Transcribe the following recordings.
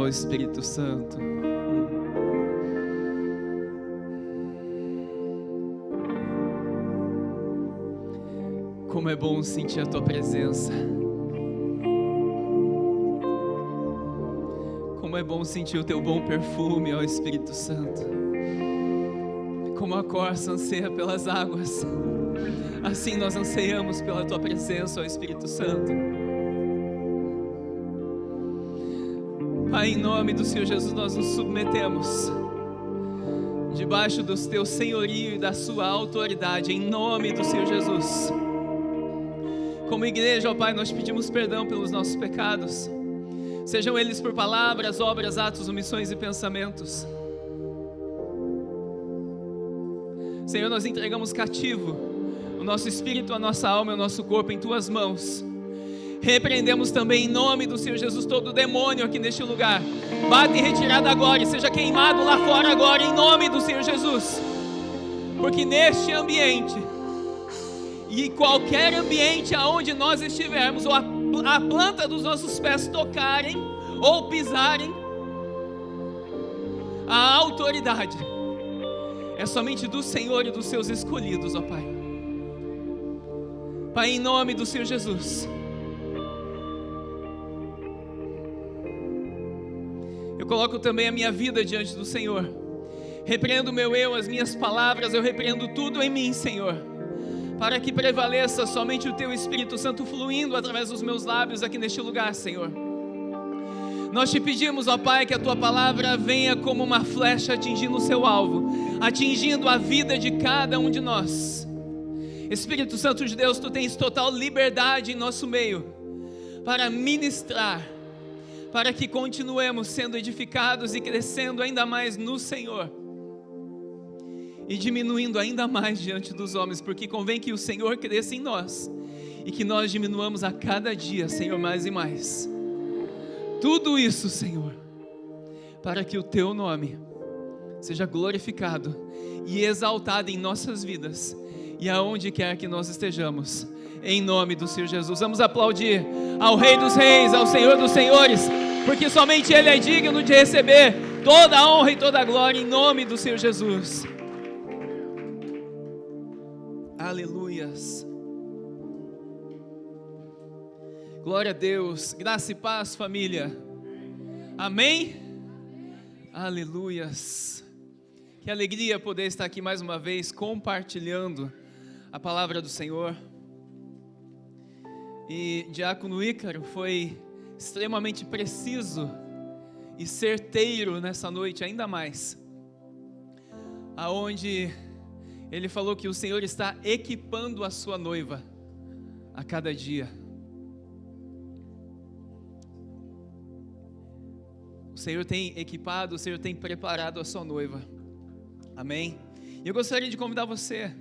ó Espírito Santo. Como é bom sentir a tua presença. Como é bom sentir o teu bom perfume, ó Espírito Santo. Como a corça anseia pelas águas, assim nós anseiamos pela tua presença, ó Espírito Santo. Pai, em nome do Senhor Jesus, nós nos submetemos debaixo do teu senhorio e da sua autoridade, em nome do Senhor Jesus. Como igreja, ó Pai, nós pedimos perdão pelos nossos pecados, sejam eles por palavras, obras, atos, omissões e pensamentos. Senhor, nós entregamos cativo o nosso espírito, a nossa alma e o nosso corpo em tuas mãos. Repreendemos também em nome do Senhor Jesus todo demônio aqui neste lugar. Bata em retirada agora e seja queimado lá fora agora em nome do Senhor Jesus. Porque neste ambiente e qualquer ambiente aonde nós estivermos, ou a planta dos nossos pés tocarem ou pisarem, a autoridade é somente do Senhor e dos seus escolhidos, ó Pai. Pai, em nome do Senhor Jesus, eu coloco também a minha vida diante do Senhor. Repreendo o meu eu, as minhas palavras, eu repreendo tudo em mim, Senhor, para que prevaleça somente o Teu Espírito Santo fluindo através dos meus lábios aqui neste lugar, Senhor. Nós te pedimos, ó Pai, que a Tua palavra venha como uma flecha atingindo o seu alvo, atingindo a vida de cada um de nós. Espírito Santo de Deus, Tu tens total liberdade em nosso meio para ministrar, para que continuemos sendo edificados e crescendo ainda mais no Senhor e diminuindo ainda mais diante dos homens, porque convém que o Senhor cresça em nós e que nós diminuamos a cada dia, Senhor, mais e mais. Tudo isso, Senhor, para que o Teu nome seja glorificado e exaltado em nossas vidas e aonde quer que nós estejamos, em nome do Senhor Jesus. Vamos aplaudir ao Rei dos Reis, ao Senhor dos Senhores, porque somente Ele é digno de receber toda a honra e toda a glória, em nome do Senhor Jesus. Aleluias. Glória a Deus. Graça e paz, família. Amém? Aleluias. Que alegria poder estar aqui mais uma vez compartilhando a palavra do Senhor. E Diácono Ícaro foi extremamente preciso e certeiro nessa noite, ainda mais, aonde ele falou que o Senhor está equipando a sua noiva a cada dia. O Senhor tem equipado, o Senhor tem preparado a sua noiva. Amém? E eu gostaria de convidar você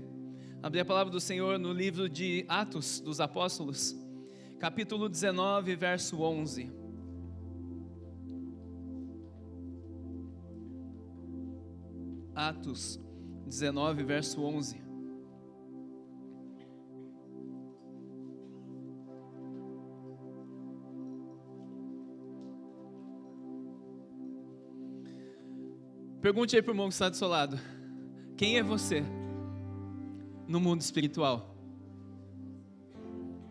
a abrir a palavra do Senhor no livro de Atos dos Apóstolos, capítulo 19, verso 11. Atos 19, verso 11. Pergunte aí para o irmão que está do seu lado: quem é você no mundo espiritual?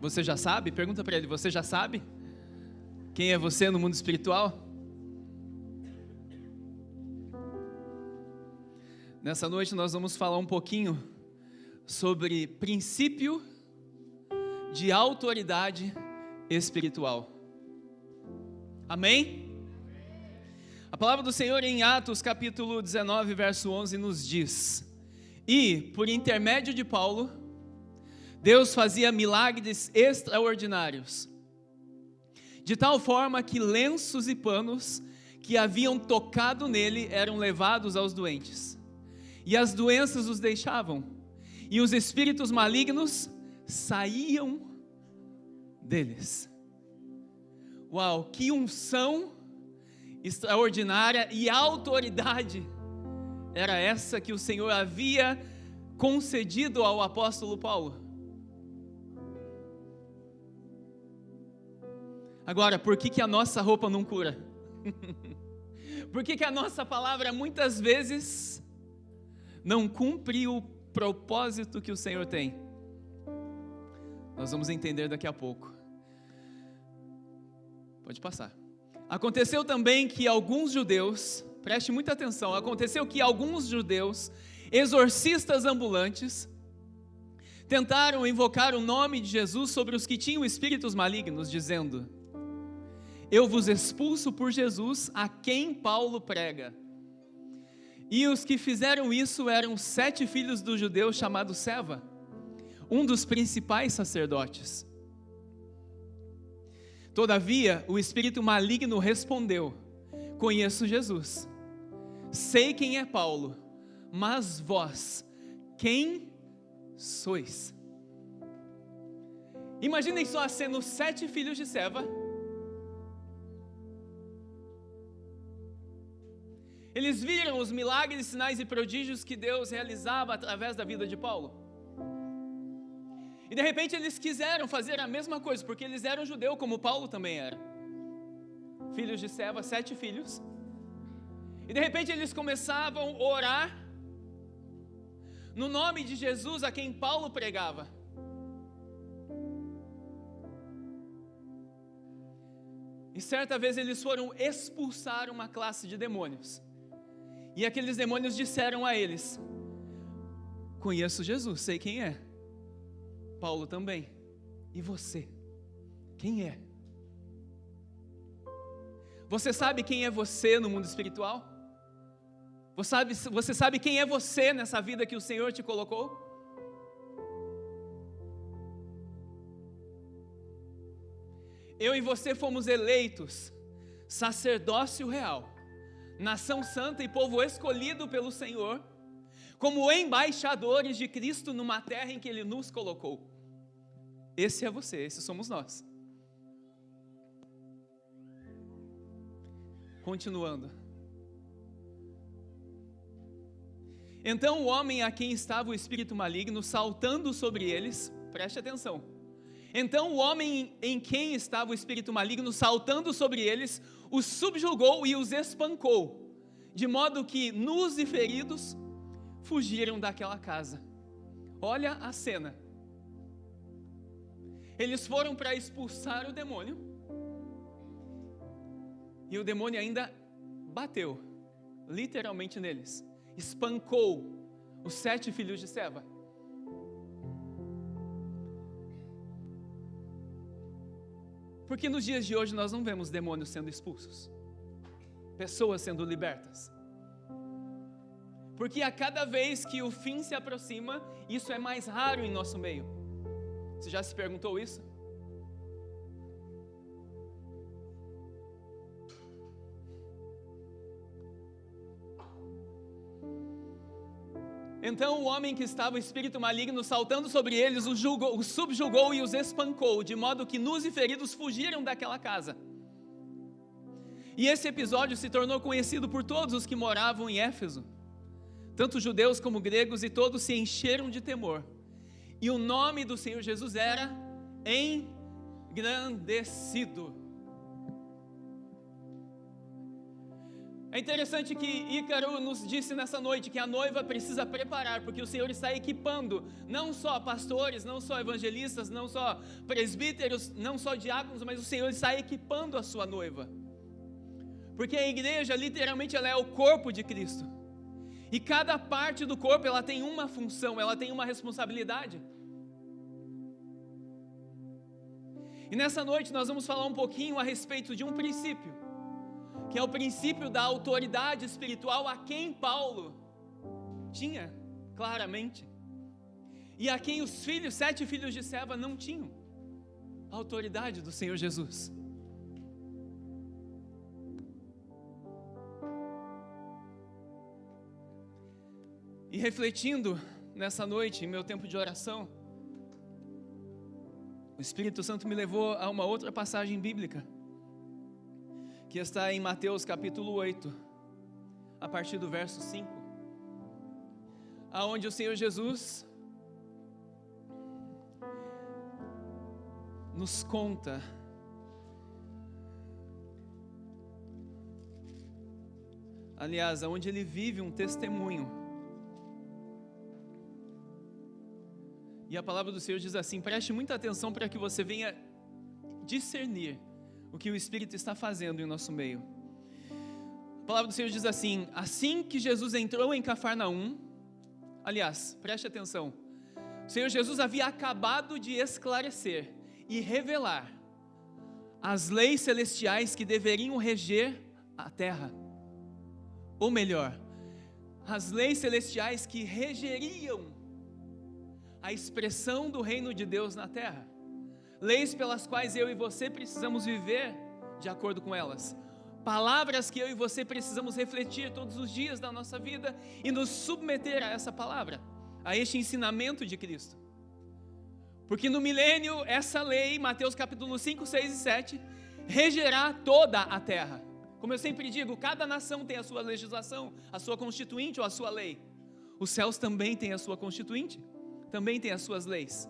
Você já sabe? Pergunta para ele: você já sabe quem é você no mundo espiritual? Nessa noite nós vamos falar um pouquinho sobre princípio de autoridade espiritual. Amém? A palavra do Senhor em Atos capítulo 19, verso 11 nos diz: e por intermédio de Paulo, Deus fazia milagres extraordinários, de tal forma que lenços e panos que haviam tocado nele eram levados aos doentes, e as doenças os deixavam, e os espíritos malignos saíam deles. Uau, que unção extraordinária e autoridade era essa que o Senhor havia concedido ao apóstolo Paulo. Agora, por que a nossa roupa não cura? Por que a nossa palavra muitas vezes não cumpre o propósito que o Senhor tem? Nós vamos entender daqui a pouco. Pode passar. Aconteceu também que alguns judeus, preste muita atenção, aconteceu que alguns judeus, exorcistas ambulantes, tentaram invocar o nome de Jesus sobre os que tinham espíritos malignos, dizendo: eu vos expulso por Jesus, a quem Paulo prega. E os que fizeram isso eram 7 filhos do judeu chamado Seva, um dos principais sacerdotes. Todavia, o espírito maligno respondeu: conheço Jesus, sei quem é Paulo, mas vós, quem sois? Imaginem só a cena: os 7 filhos de Seva, eles viram os milagres, sinais e prodígios que Deus realizava através da vida de Paulo. E de repente eles quiseram fazer a mesma coisa, porque eles eram judeus, como Paulo também era. Filhos de Seva, 7 filhos. E de repente eles começavam a orar no nome de Jesus, a quem Paulo pregava. E certa vez eles foram expulsar uma classe de demônios. E aqueles demônios disseram a eles: conheço Jesus, sei quem é. Paulo também. E você? Quem é? Você sabe quem é você no mundo espiritual? Você sabe quem é você nessa vida que o Senhor te colocou? Eu e você fomos eleitos sacerdócio real, nação santa e povo escolhido pelo Senhor, como embaixadores de Cristo numa terra em que Ele nos colocou. Esse é você, esses somos nós. Continuando. Então o homem a quem estava o espírito maligno saltando sobre eles, preste atenção. Então o homem em quem estava o espírito maligno saltando sobre eles, os subjugou e os espancou, de modo que nus e feridos fugiram daquela casa. Olha a cena. Eles foram para expulsar o demônio, e o demônio ainda bateu, literalmente neles, espancou os 7 filhos de Seva. Porque nos dias de hoje nós não vemos demônios sendo expulsos, pessoas sendo libertas. Porque a cada vez que o fim se aproxima, isso é mais raro em nosso meio. Você já se perguntou isso? Então o homem que estava o espírito maligno saltando sobre eles, os subjugou e os espancou, de modo que nus e feridos fugiram daquela casa. E esse episódio se tornou conhecido por todos os que moravam em Éfeso, tanto judeus como gregos, e todos se encheram de temor. E o nome do Senhor Jesus era engrandecido. É interessante que Ícaro nos disse nessa noite que a noiva precisa preparar, porque o Senhor está equipando não só pastores, não só evangelistas, não só presbíteros, não só diáconos, mas o Senhor está equipando a sua noiva. Porque a igreja, literalmente, ela é o corpo de Cristo. E cada parte do corpo, ela tem uma função, ela tem uma responsabilidade. E nessa noite nós vamos falar um pouquinho a respeito de um princípio, que é o princípio da autoridade espiritual a quem Paulo tinha, claramente. E a quem os 7 filhos de Seva não tinham, a autoridade do Senhor Jesus. E refletindo nessa noite, em meu tempo de oração, o Espírito Santo me levou a uma outra passagem bíblica, que está em Mateus capítulo 8, a partir do verso 5, aonde o Senhor Jesus nos conta Aliás, onde ele vive um testemunho. E a palavra do Senhor diz assim: preste muita atenção para que você venha discernir o que o Espírito está fazendo em nosso meio. A palavra do Senhor diz assim: assim que Jesus entrou em Cafarnaum, aliás, preste atenção, o Senhor Jesus havia acabado de esclarecer e revelar as leis celestiais que deveriam reger a terra. Ou melhor, as leis celestiais que regeriam a expressão do reino de Deus na terra. Leis pelas quais eu e você precisamos viver de acordo com elas. Palavras que eu e você precisamos refletir todos os dias da nossa vida e nos submeter a essa palavra, a este ensinamento de Cristo. Porque no milênio, essa lei, Mateus capítulo 5, 6 e 7, regerá toda a terra. Como eu sempre digo, cada nação tem a sua legislação, a sua constituinte ou a sua lei. Os céus também têm a sua constituinte, também têm as suas leis.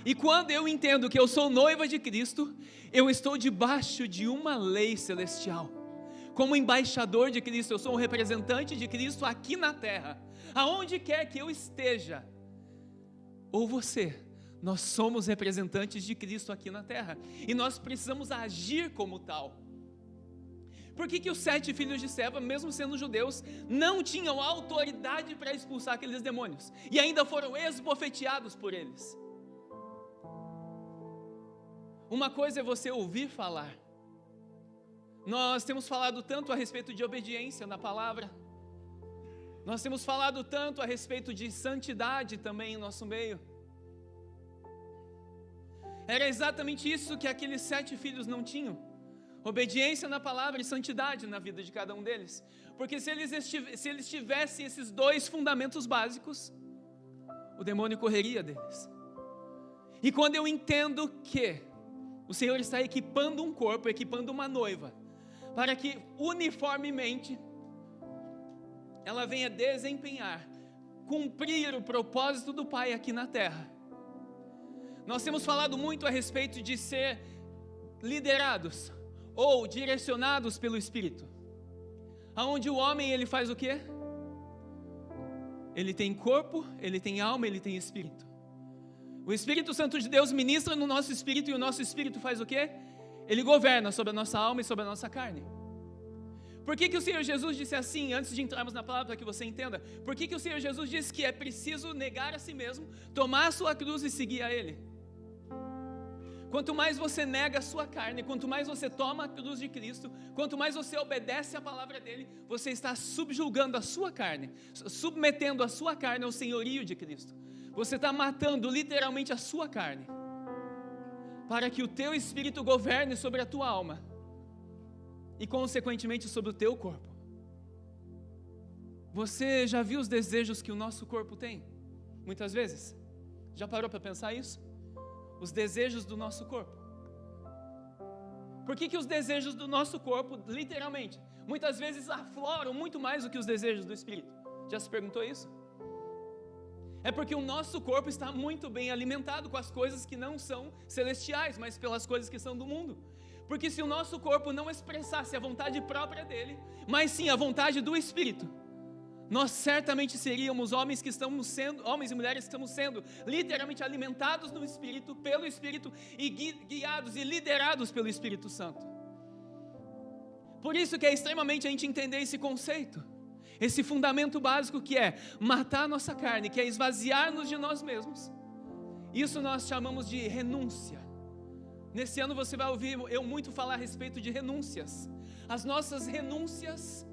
E quando eu entendo que eu sou noiva de Cristo, eu estou debaixo de uma lei celestial. Como embaixador de Cristo, eu sou um representante de Cristo aqui na terra. Aonde quer que eu esteja, ou você, nós somos representantes de Cristo aqui na terra. E nós precisamos agir como tal. Por que os 7 filhos de Seva, mesmo sendo judeus, não tinham autoridade para expulsar aqueles demônios? E ainda foram esbofeteados por eles. Uma coisa é você ouvir falar. Nós temos falado tanto a respeito de obediência na palavra. Nós temos falado tanto a respeito de santidade também em nosso meio. Era exatamente isso que aqueles 7 filhos não tinham. Obediência na palavra e santidade na vida de cada um deles. Porque se eles tivessem esses 2 fundamentos básicos, o demônio correria deles. E quando eu entendo que o Senhor está equipando um corpo, equipando uma noiva, para que uniformemente ela venha desempenhar, cumprir o propósito do Pai aqui na terra. Nós temos falado muito a respeito de ser liderados ou direcionados pelo Espírito. Aonde o homem, ele faz o quê? Ele tem corpo, ele tem alma, ele tem espírito. O Espírito Santo de Deus ministra no nosso espírito e o nosso espírito faz o quê? Ele governa sobre a nossa alma e sobre a nossa carne. Por que o Senhor Jesus disse assim, antes de entrarmos na palavra, para que você entenda? Por que o Senhor Jesus disse que é preciso negar a si mesmo, tomar a sua cruz e seguir a Ele? Quanto mais você nega a sua carne, quanto mais você toma a cruz de Cristo, quanto mais você obedece a palavra dEle, você está subjulgando a sua carne, submetendo a sua carne ao senhorio de Cristo. Você está matando literalmente a sua carne, para que o teu espírito governe sobre a tua alma, e consequentemente sobre o teu corpo. Você já viu os desejos que o nosso corpo tem? Muitas vezes. Já parou para pensar isso? Os desejos do nosso corpo. Por que os desejos do nosso corpo, literalmente, muitas vezes afloram muito mais do que os desejos do Espírito? Já se perguntou isso? É porque o nosso corpo está muito bem alimentado com as coisas que não são celestiais, mas pelas coisas que são do mundo. Porque se o nosso corpo não expressasse a vontade própria dele, mas sim a vontade do Espírito, nós certamente seríamos homens e mulheres que estamos sendo literalmente alimentados no Espírito, pelo Espírito, e guiados e liderados pelo Espírito Santo. Por isso que é extremamente a gente entender esse conceito, esse fundamento básico que é matar a nossa carne, que é esvaziar-nos de nós mesmos. Isso nós chamamos de renúncia. Nesse ano você vai ouvir eu muito falar a respeito de renúncias. As nossas renúncias,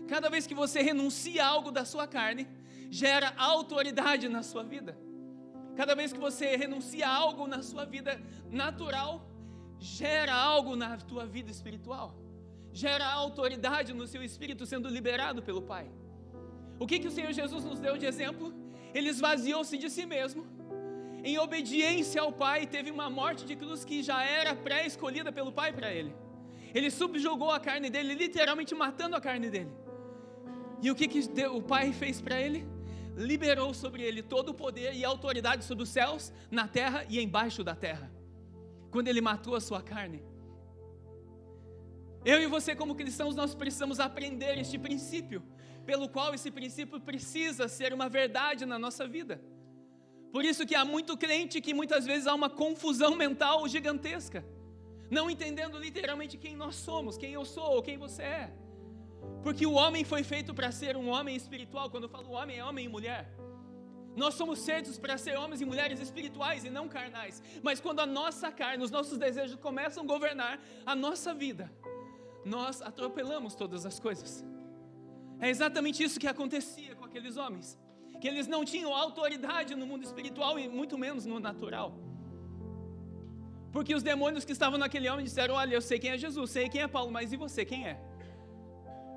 cada vez que você renuncia a algo da sua carne, gera autoridade na sua vida. Cada vez que você renuncia a algo na sua vida natural, gera algo na tua vida espiritual. Gera autoridade no seu espírito sendo liberado pelo Pai. O que o Senhor Jesus nos deu de exemplo? Ele esvaziou-se de si mesmo, em obediência ao Pai, teve uma morte de cruz que já era pré-escolhida pelo Pai para Ele. Ele subjugou a carne dele, literalmente matando a carne dele. E o que o Pai fez para Ele? Liberou sobre Ele todo o poder e autoridade sobre os céus, na terra e embaixo da terra. Quando Ele matou a sua carne. Eu e você, como cristãos, nós precisamos aprender este princípio, pelo qual esse princípio precisa ser uma verdade na nossa vida. Por isso que há muito crente que muitas vezes há uma confusão mental gigantesca, não entendendo literalmente quem nós somos, quem eu sou ou quem você é. Porque o homem foi feito para ser um homem espiritual. Quando eu falo homem, é homem e mulher. Nós somos feitos para ser homens e mulheres espirituais e não carnais. Mas quando a nossa carne, os nossos desejos começam a governar a nossa vida, nós atropelamos todas as coisas. É exatamente isso que acontecia com aqueles homens, que eles não tinham autoridade no mundo espiritual e muito menos no natural. Porque os demônios que estavam naquele homem disseram: olha, eu sei quem é Jesus, sei quem é Paulo, mas e você, quem é?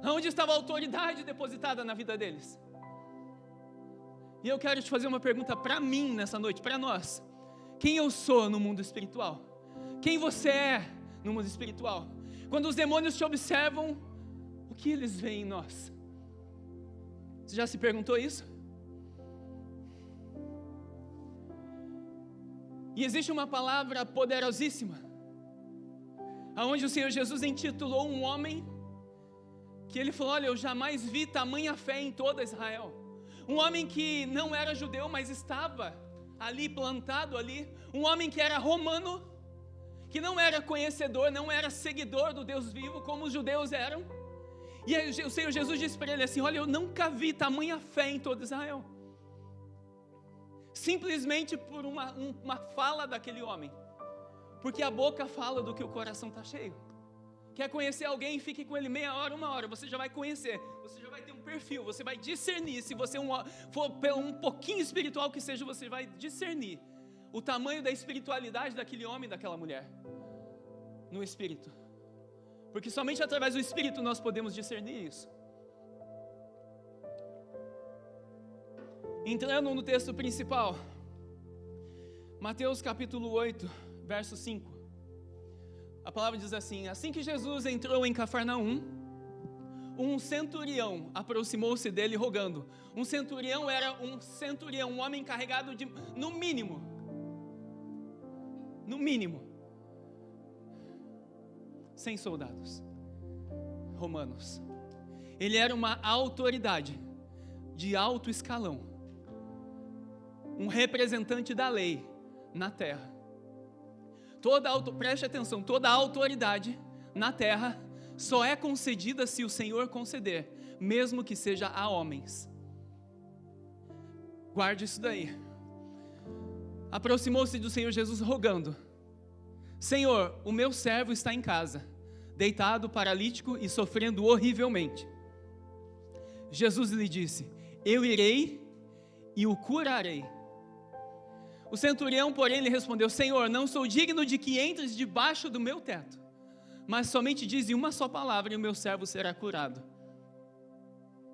Onde estava a autoridade depositada na vida deles? E eu quero te fazer uma pergunta para mim nessa noite, para nós. Quem eu sou no mundo espiritual? Quem você é no mundo espiritual? Quando os demônios te observam, o que eles veem em nós? Você já se perguntou isso? E existe uma palavra poderosíssima, aonde o Senhor Jesus intitulou um homem, que ele falou: olha, eu jamais vi tamanha fé em toda Israel. Um homem que não era judeu, mas estava ali, plantado ali. Um homem que era romano, que não era conhecedor, não era seguidor do Deus vivo, como os judeus eram. E aí, o Senhor Jesus disse para ele assim: olha, eu nunca vi tamanha fé em todo Israel. Simplesmente por uma fala daquele homem. Porque a boca fala do que o coração está cheio. Quer conhecer alguém, fique com ele meia hora, uma hora, você já vai conhecer, você já vai ter um perfil, você vai discernir. Se você for um pouquinho espiritual que seja, você vai discernir o tamanho da espiritualidade daquele homem e daquela mulher no espírito. Porque somente através do espírito nós podemos discernir isso. Entrando no texto principal, Mateus capítulo 8, verso 5. A palavra diz assim: assim que Jesus entrou em Cafarnaum, um centurião aproximou-se dele rogando. Um centurião era um homem encarregado de, no mínimo, 100 soldados romanos. Ele era uma autoridade de alto escalão, um representante da lei na terra. Preste atenção, toda a autoridade na terra só é concedida se o Senhor conceder, mesmo que seja a homens. Guarde isso daí. Aproximou-se do Senhor Jesus rogando: Senhor, o meu servo está em casa, deitado, paralítico e sofrendo horrivelmente. Jesus lhe disse: eu irei e o curarei. O centurião, porém, lhe respondeu: Senhor, não sou digno de que entres debaixo do meu teto, mas somente dize uma só palavra e o meu servo será curado.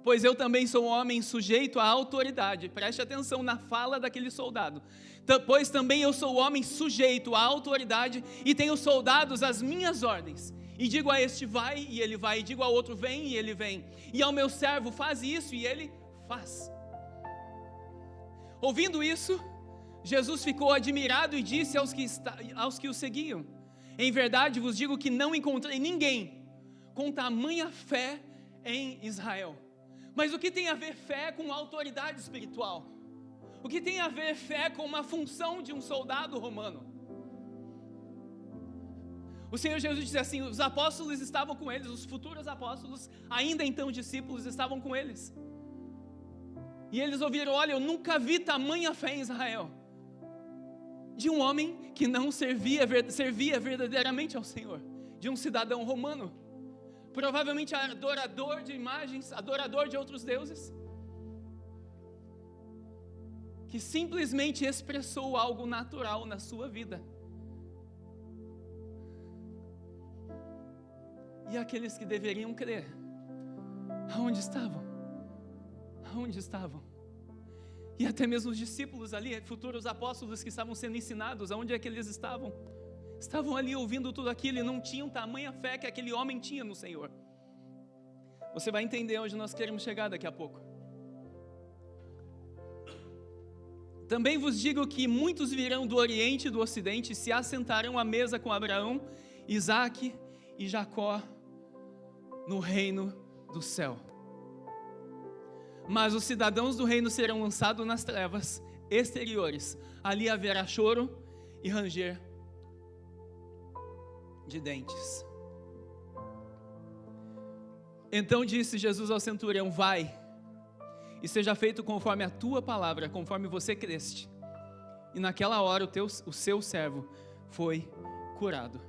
Pois eu também sou um homem sujeito à autoridade. Preste atenção na fala daquele soldado. Pois também eu sou homem sujeito à autoridade e tenho soldados às minhas ordens. E digo a este: vai, e ele vai. E digo ao outro: vem, e ele vem. E ao meu servo: faz isso, e ele faz. Ouvindo isso, Jesus ficou admirado e disse aos que o seguiam: em verdade vos digo que não encontrei ninguém com tamanha fé em Israel. Mas o que tem a ver fé com autoridade espiritual? O que tem a ver fé com uma função de um soldado romano? O Senhor Jesus disse assim: os apóstolos estavam com eles, os futuros apóstolos, ainda então discípulos, estavam com eles. E eles ouviram: olha, eu nunca vi tamanha fé em Israel, de um homem que não servia verdadeiramente ao Senhor, de um cidadão romano, provavelmente adorador de imagens, adorador de outros deuses, que simplesmente expressou algo natural na sua vida. E aqueles que deveriam crer, aonde estavam? Aonde estavam? E até mesmo os discípulos ali, futuros apóstolos que estavam sendo ensinados, aonde é que eles estavam? Estavam ali ouvindo tudo aquilo e não tinham tamanha fé que aquele homem tinha no Senhor. Você vai entender onde nós queremos chegar daqui a pouco. Também vos digo que muitos virão do Oriente e do Ocidente e se assentarão à mesa com Abraão, Isaque e Jacó no reino do céu. Mas os cidadãos do reino serão lançados nas trevas exteriores. Ali haverá choro e ranger de dentes. Então disse Jesus ao centurião: vai, e seja feito conforme a tua palavra, conforme você creste. E naquela hora o seu servo foi curado.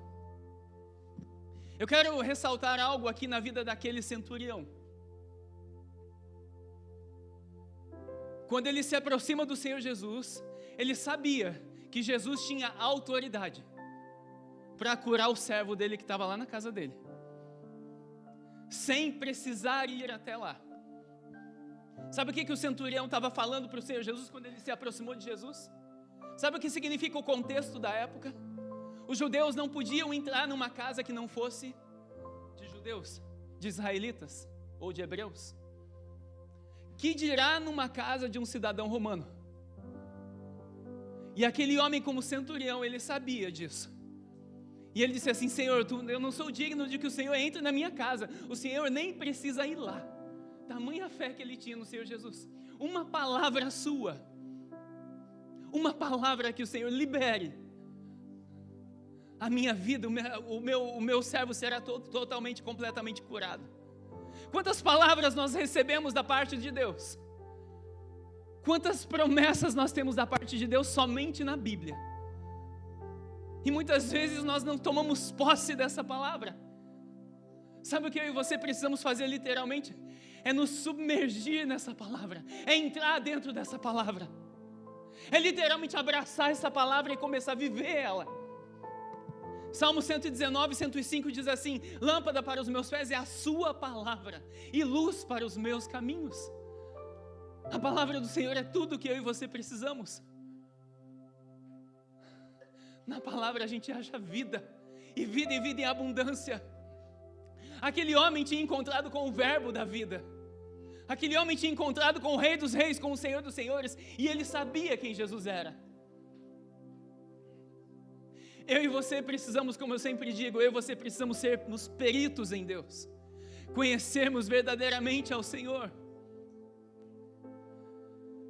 Eu quero ressaltar algo aqui na vida daquele centurião. Quando ele se aproxima do Senhor Jesus, ele sabia que Jesus tinha autoridade para curar o servo dele que estava lá na casa dele, sem precisar ir até lá. Sabe o que o centurião estava falando para o Senhor Jesus quando ele se aproximou de Jesus? Sabe o que significa o contexto da época? Os judeus não podiam entrar numa casa que não fosse de judeus, de israelitas ou de hebreus. Que dirá numa casa de um cidadão romano? E aquele homem, como centurião, ele sabia disso. E ele disse assim: Senhor, eu não sou digno de que o Senhor entre na minha casa. O Senhor nem precisa ir lá. Tamanha fé que ele tinha no Senhor Jesus. Uma palavra sua, uma palavra que o Senhor libere, a minha vida, o meu servo será totalmente, completamente curado. Quantas palavras nós recebemos da parte de Deus? Quantas promessas nós temos da parte de Deus somente na Bíblia? E muitas vezes nós não tomamos posse dessa palavra. Sabe o que eu e você precisamos fazer literalmente? É nos submergir nessa palavra, é entrar dentro dessa palavra, é literalmente abraçar essa palavra e começar a viver ela. Salmo 119, 105 diz assim: lâmpada para os meus pés é a sua palavra e luz para os meus caminhos. A palavra do Senhor é tudo que eu e você precisamos. Na palavra a gente acha vida, e vida em abundância. Aquele homem tinha encontrado com o verbo da vida. Aquele homem tinha encontrado com o Rei dos Reis, com o Senhor dos Senhores, e ele sabia quem Jesus era. Eu e você precisamos, como eu sempre digo, eu e você precisamos sermos peritos em Deus, conhecermos verdadeiramente ao Senhor,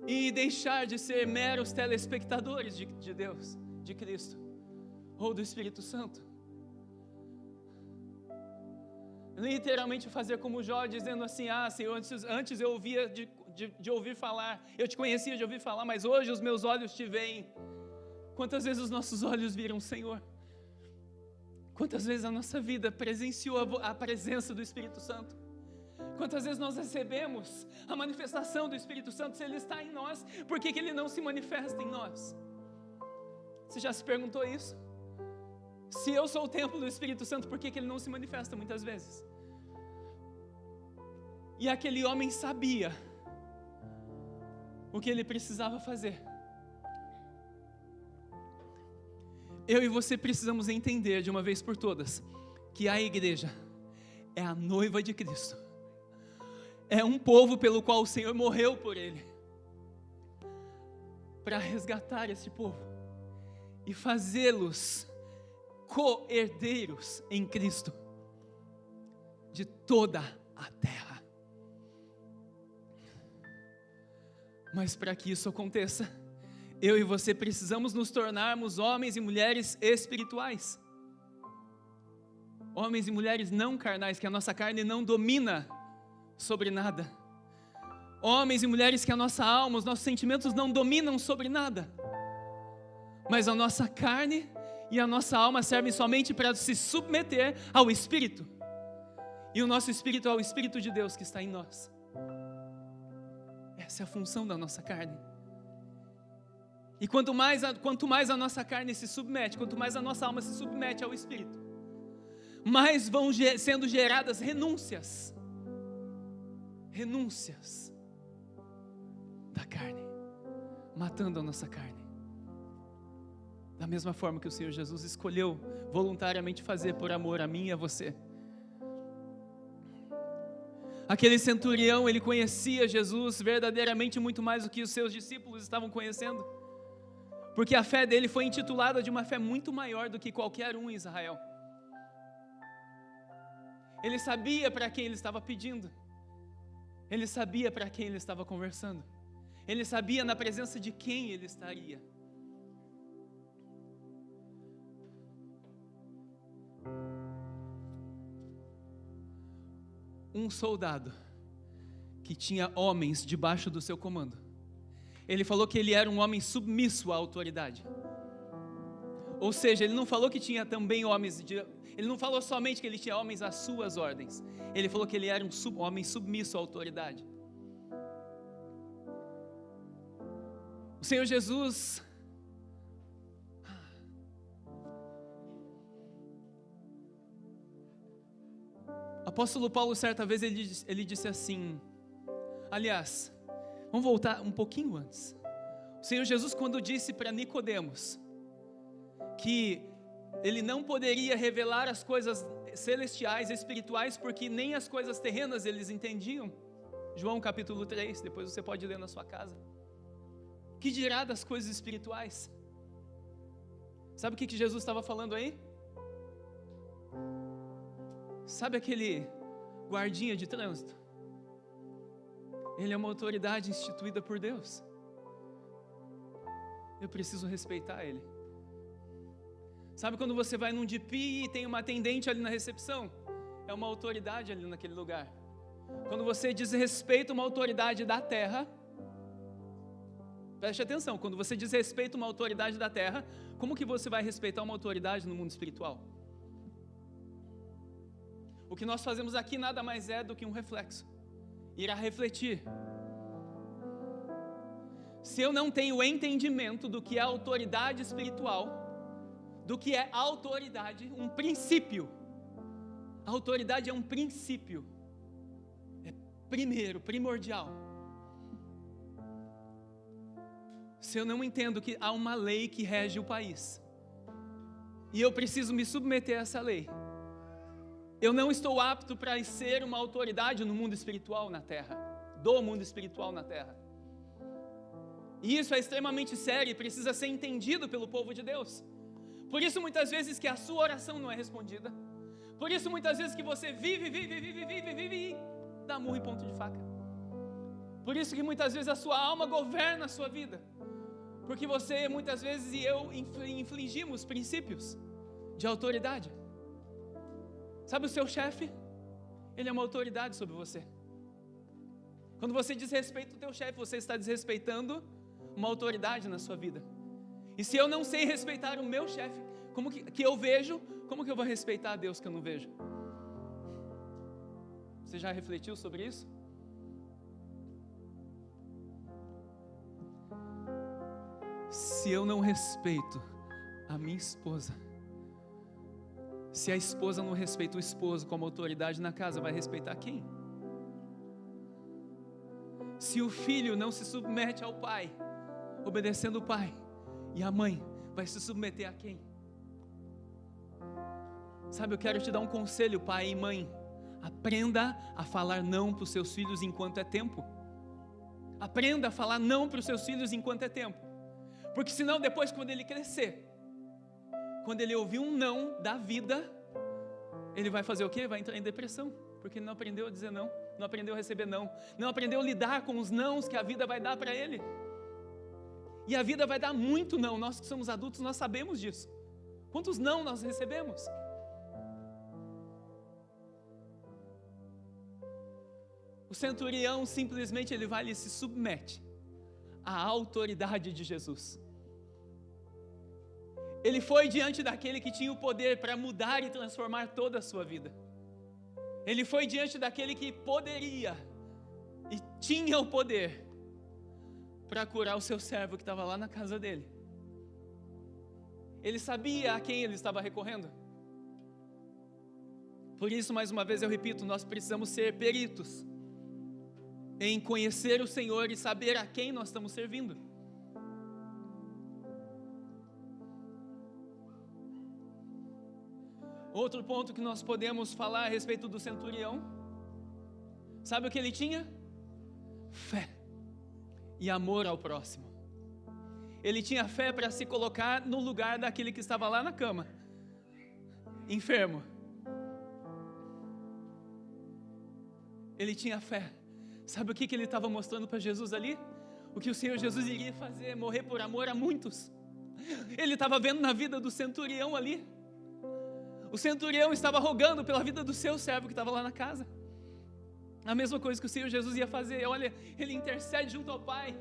e deixar de ser meros telespectadores de Deus, de Cristo, ou do Espírito Santo. Literalmente fazer como Jó, dizendo assim: Senhor, antes eu ouvia de ouvir falar, eu te conhecia de ouvir falar, mas hoje os meus olhos te veem. Quantas vezes os nossos olhos viram o Senhor? Quantas vezes a nossa vida presenciou a presença do Espírito Santo? Quantas vezes nós recebemos a manifestação do Espírito Santo? Se Ele está em nós, por que Ele não se manifesta em nós? Você já se perguntou isso? Se eu sou o templo do Espírito Santo, por que Ele não se manifesta muitas vezes? E aquele homem sabia o que ele precisava fazer. Eu e você precisamos entender de uma vez por todas que a igreja é a noiva de Cristo. É um povo pelo qual o Senhor morreu por ele, para resgatar esse povo e fazê-los co-herdeiros em Cristo de toda a terra. Mas para que isso aconteça, eu e você precisamos nos tornarmos homens e mulheres espirituais, homens e mulheres não carnais, que a nossa carne não domina sobre nada, homens e mulheres que a nossa alma, os nossos sentimentos não dominam sobre nada, mas a nossa carne e a nossa alma servem somente para se submeter ao Espírito, e o nosso Espírito é o Espírito de Deus que está em nós. Essa é a função da nossa carne. E quanto mais a nossa carne se submete, quanto mais a nossa alma se submete ao Espírito, mais vão sendo geradas renúncias da carne, matando a nossa carne. Da mesma forma que o Senhor Jesus escolheu voluntariamente fazer por amor a mim e a você. Aquele centurião, ele conhecia Jesus verdadeiramente muito mais do que os seus discípulos estavam conhecendo, porque a fé dele foi intitulada de uma fé muito maior do que qualquer um em Israel. Ele sabia para quem ele estava pedindo. Ele sabia para quem ele estava conversando. Ele sabia na presença de quem ele estaria. Um soldado que tinha homens debaixo do seu comando. Ele falou que ele era um homem submisso à autoridade. Ou seja, ele não falou que tinha também homens, ele não falou somente que ele tinha homens às suas ordens. Ele falou que ele era um homem submisso à autoridade. O Senhor Jesus apóstolo Paulo, certa vez, ele disse assim, aliás, vamos voltar um pouquinho antes. O Senhor Jesus, quando disse para Nicodemos que ele não poderia revelar as coisas celestiais, espirituais, porque nem as coisas terrenas eles entendiam. João capítulo 3, depois você pode ler na sua casa. Que dirá das coisas espirituais? Sabe o que Jesus estava falando aí? Sabe aquele guardinha de trânsito? Ele é uma autoridade instituída por Deus. Eu preciso respeitar ele. Sabe quando você vai num DP e tem uma atendente ali na recepção? É uma autoridade ali naquele lugar. Quando você desrespeita uma autoridade da terra, preste atenção, quando você desrespeita uma autoridade da terra, como que você vai respeitar uma autoridade no mundo espiritual? O que nós fazemos aqui nada mais é do que um reflexo. Irá refletir. Se eu não tenho entendimento do que é autoridade espiritual, do que é autoridade, um princípio. A autoridade é um princípio. É primeiro, primordial. Se eu não entendo que há uma lei que rege o país, e eu preciso me submeter a essa lei, eu não estou apto para ser uma autoridade no mundo espiritual na terra, do mundo espiritual na terra. E isso é extremamente sério e precisa ser entendido pelo povo de Deus. Por isso muitas vezes que a sua oração não é respondida. Por isso muitas vezes que você vive e dá murro em ponto de faca. Por isso que muitas vezes a sua alma governa a sua vida. Porque você muitas vezes e eu infligimos princípios de autoridade. Sabe o seu chefe? Ele é uma autoridade sobre você. Quando você desrespeita o teu chefe, você está desrespeitando uma autoridade na sua vida. E se eu não sei respeitar o meu chefe, como que eu vejo, como que eu vou respeitar a Deus que eu não vejo? Você já refletiu sobre isso? Se eu não respeito a minha esposa, se a esposa não respeita o esposo como autoridade na casa, vai respeitar quem? Se o filho não se submete ao pai, obedecendo o pai, e a mãe vai se submeter a quem? Sabe, eu quero te dar um conselho, pai e mãe. Aprenda a falar não para os seus filhos enquanto é tempo. Aprenda a falar não para os seus filhos enquanto é tempo. Porque senão depois quando ele crescer, quando ele ouvir um não da vida, ele vai fazer o quê? Vai entrar em depressão. Porque ele não aprendeu a dizer não, não aprendeu a receber não, não aprendeu a lidar com os nãos que a vida vai dar para ele. E a vida vai dar muito não, nós que somos adultos, nós sabemos disso. Quantos não nós recebemos? O centurião simplesmente ele vai e se submete à autoridade de Jesus. Ele foi diante daquele que tinha o poder para mudar e transformar toda a sua vida. Ele foi diante daquele que poderia e tinha o poder para curar o seu servo que estava lá na casa dele. Ele sabia a quem ele estava recorrendo. Por isso, mais uma vez eu repito, nós precisamos ser peritos em conhecer o Senhor e saber a quem nós estamos servindo. Outro ponto que nós podemos falar a respeito do centurião, sabe o que ele tinha? Fé e amor ao próximo. Ele tinha fé para se colocar no lugar daquele que estava lá na cama, enfermo. Ele tinha fé. Sabe o que ele estava mostrando para Jesus ali? O que o Senhor Jesus iria fazer, morrer por amor a muitos. Ele estava vendo na vida do centurião ali. O centurião estava rogando pela vida do seu servo que estava lá na casa. A mesma coisa que o Senhor Jesus ia fazer. Olha, ele intercede junto ao Pai.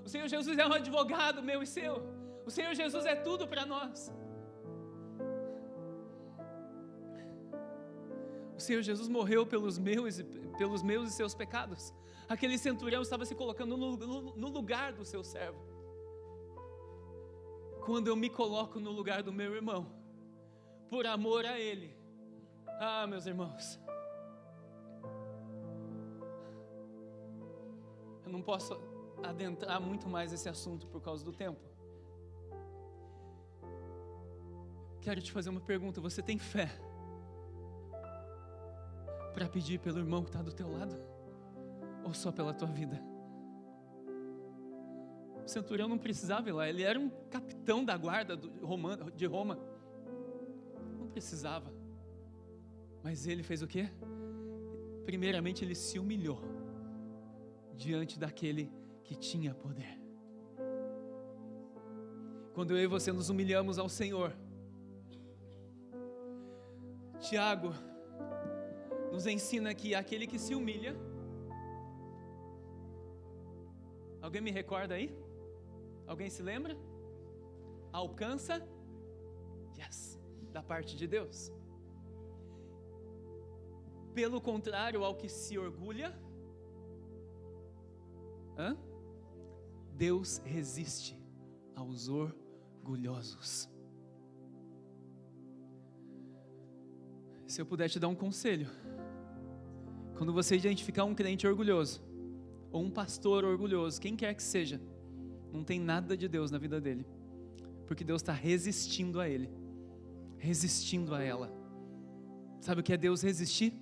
O Senhor Jesus é um advogado meu e seu. O Senhor Jesus é tudo para nós. O Senhor Jesus morreu pelos meus e seus pecados. Aquele centurião estava se colocando no lugar do seu servo. Quando eu me coloco no lugar do meu irmão, por amor a ele, meus irmãos, eu não posso adentrar muito mais esse assunto por causa do tempo. Quero te fazer uma pergunta: você tem fé para pedir pelo irmão que está do teu lado? Ou só pela tua vida? O centurião não precisava ir lá, ele era um capitão da guarda de Roma. Não precisava. Mas ele fez o quê? Primeiramente ele se humilhou diante daquele que tinha poder. Quando eu e você nos humilhamos ao Senhor, Tiago nos ensina que aquele que se humilha, alguém me recorda aí? Alguém se lembra? Alcança, da parte de Deus. Pelo contrário, ao que se orgulha, Deus resiste aos orgulhosos. Se eu puder te dar um conselho, quando você identificar um crente orgulhoso, ou um pastor orgulhoso, quem quer que seja, não tem nada de Deus na vida dele, porque Deus está resistindo a ele, resistindo a ela. Sabe o que é Deus resistir?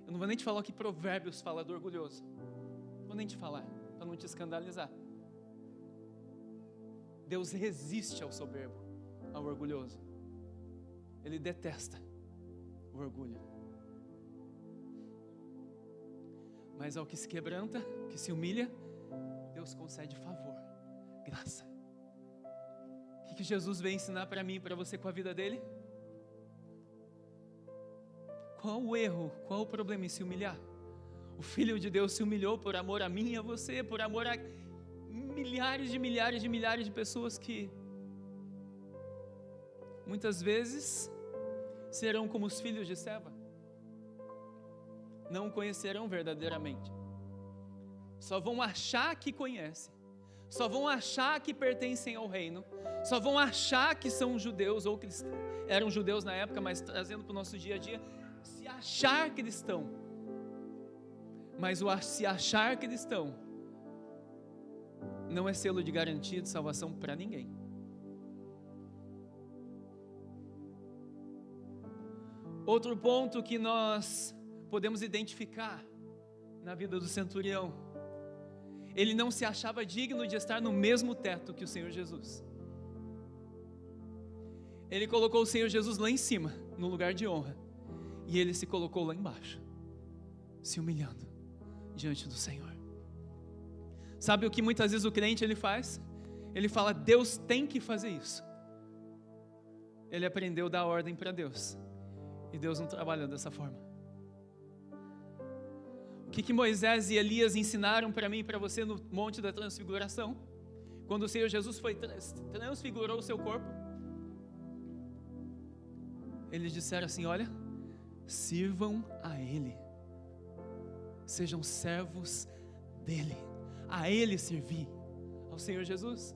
Eu não vou nem te falar o que Provérbios fala do orgulhoso, não vou nem te falar, para não te escandalizar. Deus resiste ao soberbo, ao orgulhoso. Ele detesta o orgulho. Mas ao que se quebranta, que se humilha, Deus concede favor, graça. O que Jesus veio ensinar para mim e para você com a vida dele? Qual o erro, qual o problema em se humilhar? O Filho de Deus se humilhou por amor a mim e a você, por amor a milhares de pessoas que muitas vezes serão como os filhos de Seva. Não conhecerão verdadeiramente. Só vão achar que conhecem. Só vão achar que pertencem ao reino. Só vão achar que são judeus ou cristãos. Eram judeus na época, mas trazendo para o nosso dia a dia, se achar cristão. Mas o se achar cristão não é selo de garantia de salvação para ninguém. Outro ponto que nós podemos identificar na vida do centurião: ele não se achava digno de estar no mesmo teto que o Senhor Jesus. Ele colocou o Senhor Jesus lá em cima, no lugar de honra, e ele se colocou lá embaixo, se humilhando diante do Senhor. Sabe o que muitas vezes o crente ele faz? Ele fala: Deus tem que fazer isso. Ele aprendeu a dar ordem para Deus, e Deus não trabalha dessa forma. O que Moisés e Elias ensinaram para mim e para você no Monte da Transfiguração? Quando o Senhor Jesus transfigurou o seu corpo, eles disseram assim: olha, sirvam a Ele, sejam servos dEle, a Ele servir, ao Senhor Jesus.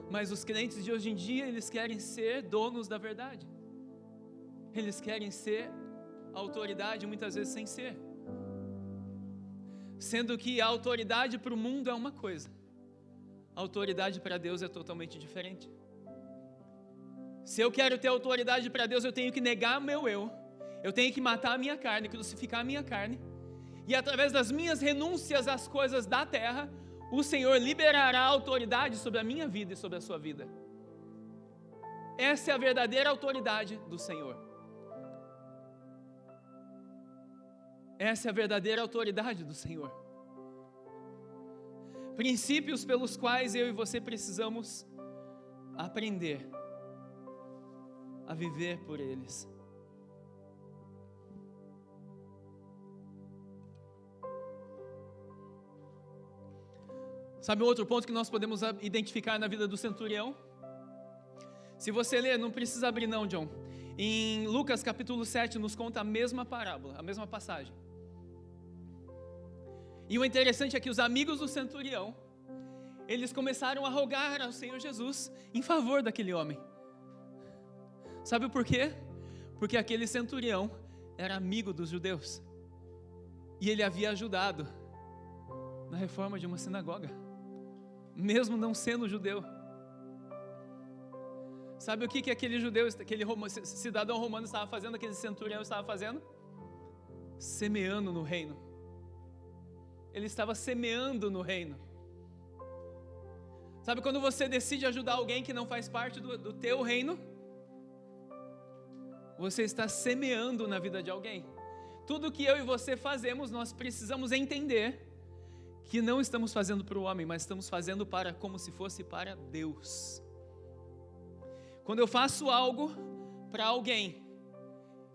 Mas os crentes de hoje em dia, eles querem ser donos da verdade, eles querem ser autoridade muitas vezes sem ser, sendo que a autoridade para o mundo é uma coisa, a autoridade para Deus é totalmente diferente. Se eu quero ter autoridade para Deus, eu tenho que negar meu eu tenho que matar a minha carne, crucificar a minha carne, e através das minhas renúncias às coisas da terra, o Senhor liberará autoridade sobre a minha vida e sobre a sua vida. Essa é a verdadeira autoridade do Senhor. Essa é a verdadeira autoridade do Senhor. Princípios pelos quais eu e você precisamos aprender a viver por eles. Sabe outro ponto que nós podemos identificar na vida do centurião? Se você ler, não precisa abrir não, John. Em Lucas capítulo 7 nos conta a mesma parábola, a mesma passagem. E o interessante é que os amigos do centurião, eles começaram a rogar ao Senhor Jesus em favor daquele homem. Sabe por quê? Porque aquele centurião era amigo dos judeus. E ele havia ajudado na reforma de uma sinagoga, mesmo não sendo judeu. Sabe o que aquele judeu, aquele cidadão romano estava fazendo, aquele centurião estava fazendo? Semeando no reino. Ele estava semeando no reino. Sabe quando você decide ajudar alguém que não faz parte do teu reino? Você está semeando na vida de alguém. Tudo que eu e você fazemos, nós precisamos entender que não estamos fazendo para o homem, mas estamos fazendo como se fosse para Deus. Quando eu faço algo para alguém,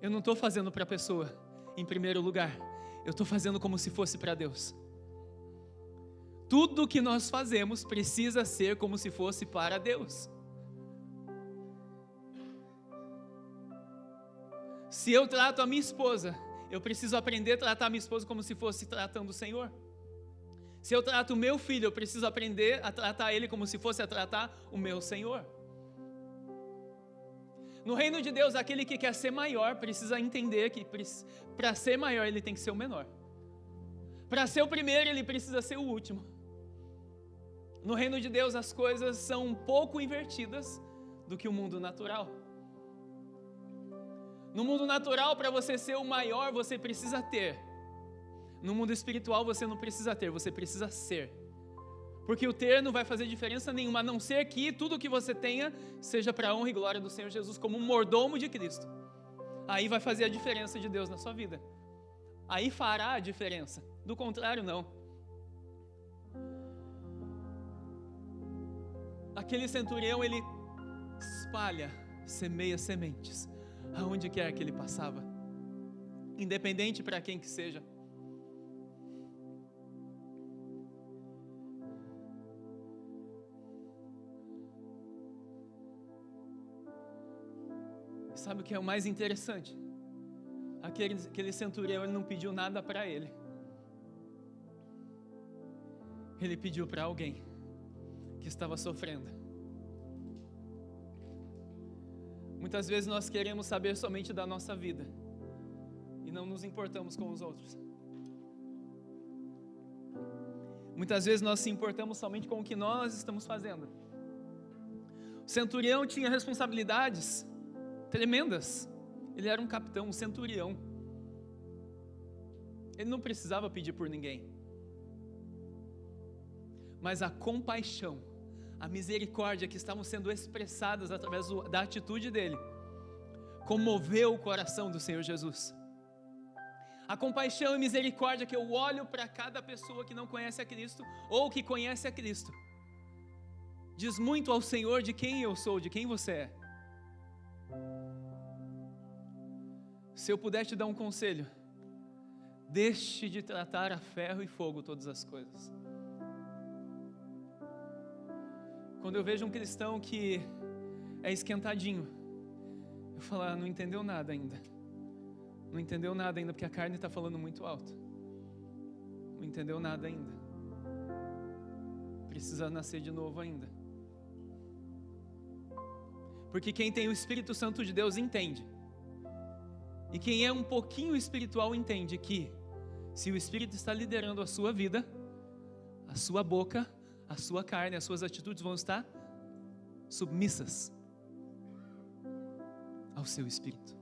eu não estou fazendo para a pessoa, em primeiro lugar. Eu estou fazendo como se fosse para Deus. Tudo que nós fazemos precisa ser como se fosse para Deus. Se eu trato a minha esposa, eu preciso aprender a tratar a minha esposa como se fosse tratando o Senhor. Se eu trato o meu filho, eu preciso aprender a tratar ele como se fosse a tratar o meu Senhor. No reino de Deus, aquele que quer ser maior precisa entender que para ser maior ele tem que ser o menor. Para ser o primeiro ele precisa ser o último. No reino de Deus as coisas são um pouco invertidas do que o mundo natural. No mundo natural, para você ser o maior, você precisa ter. No mundo espiritual você não precisa ter, você precisa ser. Porque o ter não vai fazer diferença nenhuma, a não ser que tudo que você tenha seja para a honra e glória do Senhor Jesus, como um mordomo de Cristo. Aí vai fazer a diferença de Deus na sua vida. Aí fará a diferença. Do contrário, não. Aquele centurião, ele espalha, semeia sementes, aonde quer que ele passava. Independente para quem que seja. Sabe o que é o mais interessante? Aquele centurião, ele não pediu nada para ele. Ele pediu para alguém que estava sofrendo. Muitas vezes nós queremos saber somente da nossa vida e não nos importamos com os outros. Muitas vezes nós se importamos somente com o que nós estamos fazendo. O centurião tinha responsabilidades tremendas. Ele era um capitão, um centurião. Ele não precisava pedir por ninguém. Mas a compaixão, a misericórdia que estavam sendo expressadas através da atitude dele, comoveu o coração do Senhor Jesus. A compaixão e misericórdia que eu olho para cada pessoa que não conhece a Cristo ou que conhece a Cristo, diz muito ao Senhor de quem eu sou, de quem você é. Se eu puder te dar um conselho, deixe de tratar a ferro e fogo todas as coisas. Quando eu vejo um cristão que é esquentadinho, eu falo, não entendeu nada ainda. Não entendeu nada ainda porque a carne está falando muito alto. Não entendeu nada ainda. Precisa nascer de novo ainda. Porque quem tem o Espírito Santo de Deus entende. E quem é um pouquinho espiritual entende que se o Espírito está liderando a sua vida, a sua boca, a sua carne, as suas atitudes vão estar submissas ao seu Espírito.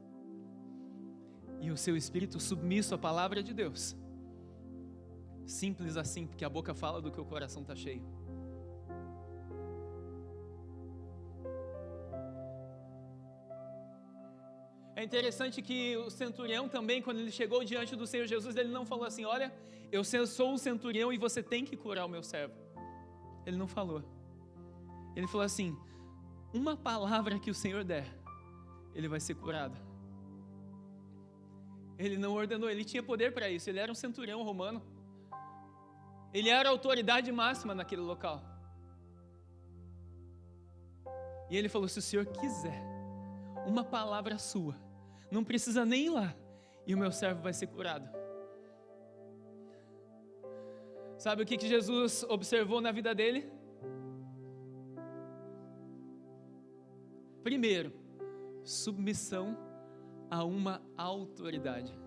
E o seu Espírito submisso à palavra de Deus. Simples assim, porque a boca fala do que o coração está cheio. É É interessante que o centurião também, quando ele chegou diante do Senhor Jesus, ele não falou assim: olha, eu sou um centurião e você tem que curar o meu servo. Ele não falou. Ele falou assim: uma palavra que o Senhor der, ele vai ser curado. Ele não ordenou, ele tinha poder para isso, ele era um centurião romano. Ele era a autoridade máxima naquele local. E ele falou: se o Senhor quiser, uma palavra sua, não precisa nem ir lá, e o meu servo vai ser curado. Sabe o que Jesus observou na vida dele? Primeiro, submissão a uma autoridade.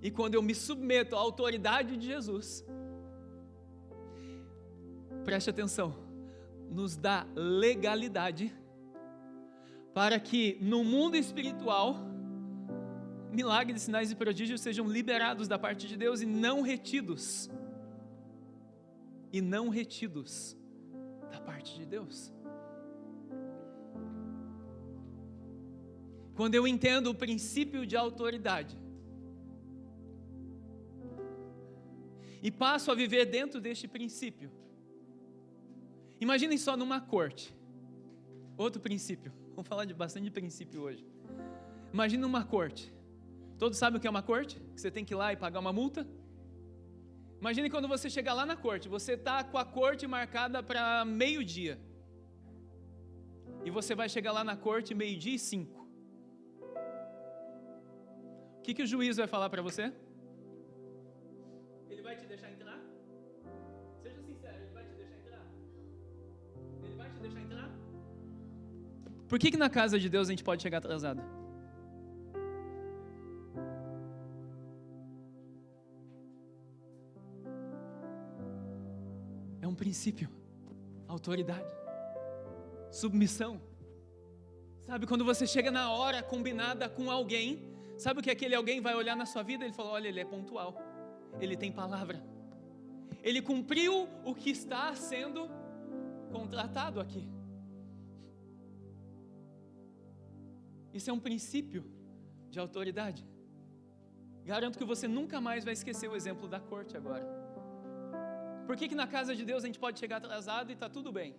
E quando eu me submeto à autoridade de Jesus, preste atenção, nos dá legalidade para que no mundo espiritual, milagres, sinais e prodígios sejam liberados da parte de Deus e não retidos. E não retidos da parte de Deus. Quando eu entendo o princípio de autoridade e passo a viver dentro deste princípio, imaginem só numa corte. Outro princípio. Vamos falar bastante de princípio hoje. Imagina uma corte. Todos sabem o que é uma corte? Que você tem que ir lá e pagar uma multa? Imagine quando você chegar lá na corte. Você está com a corte marcada para 12:00. E você vai chegar lá na corte 12:05. O que o juiz vai falar para você? Ele vai te deixar entrar? Seja sincero, ele vai te deixar entrar? Ele vai te deixar entrar? Por que na casa de Deus a gente pode chegar atrasado? É um princípio, autoridade, submissão. Sabe, quando você chega na hora combinada com alguém, sabe o que aquele alguém vai olhar na sua vida? Ele fala: olha, ele é pontual, ele tem palavra, ele cumpriu o que está sendo contratado aqui. Isso é um princípio de autoridade. Garanto que você nunca mais vai esquecer o exemplo da corte agora. Por que na casa de Deus a gente pode chegar atrasado e está tudo bem?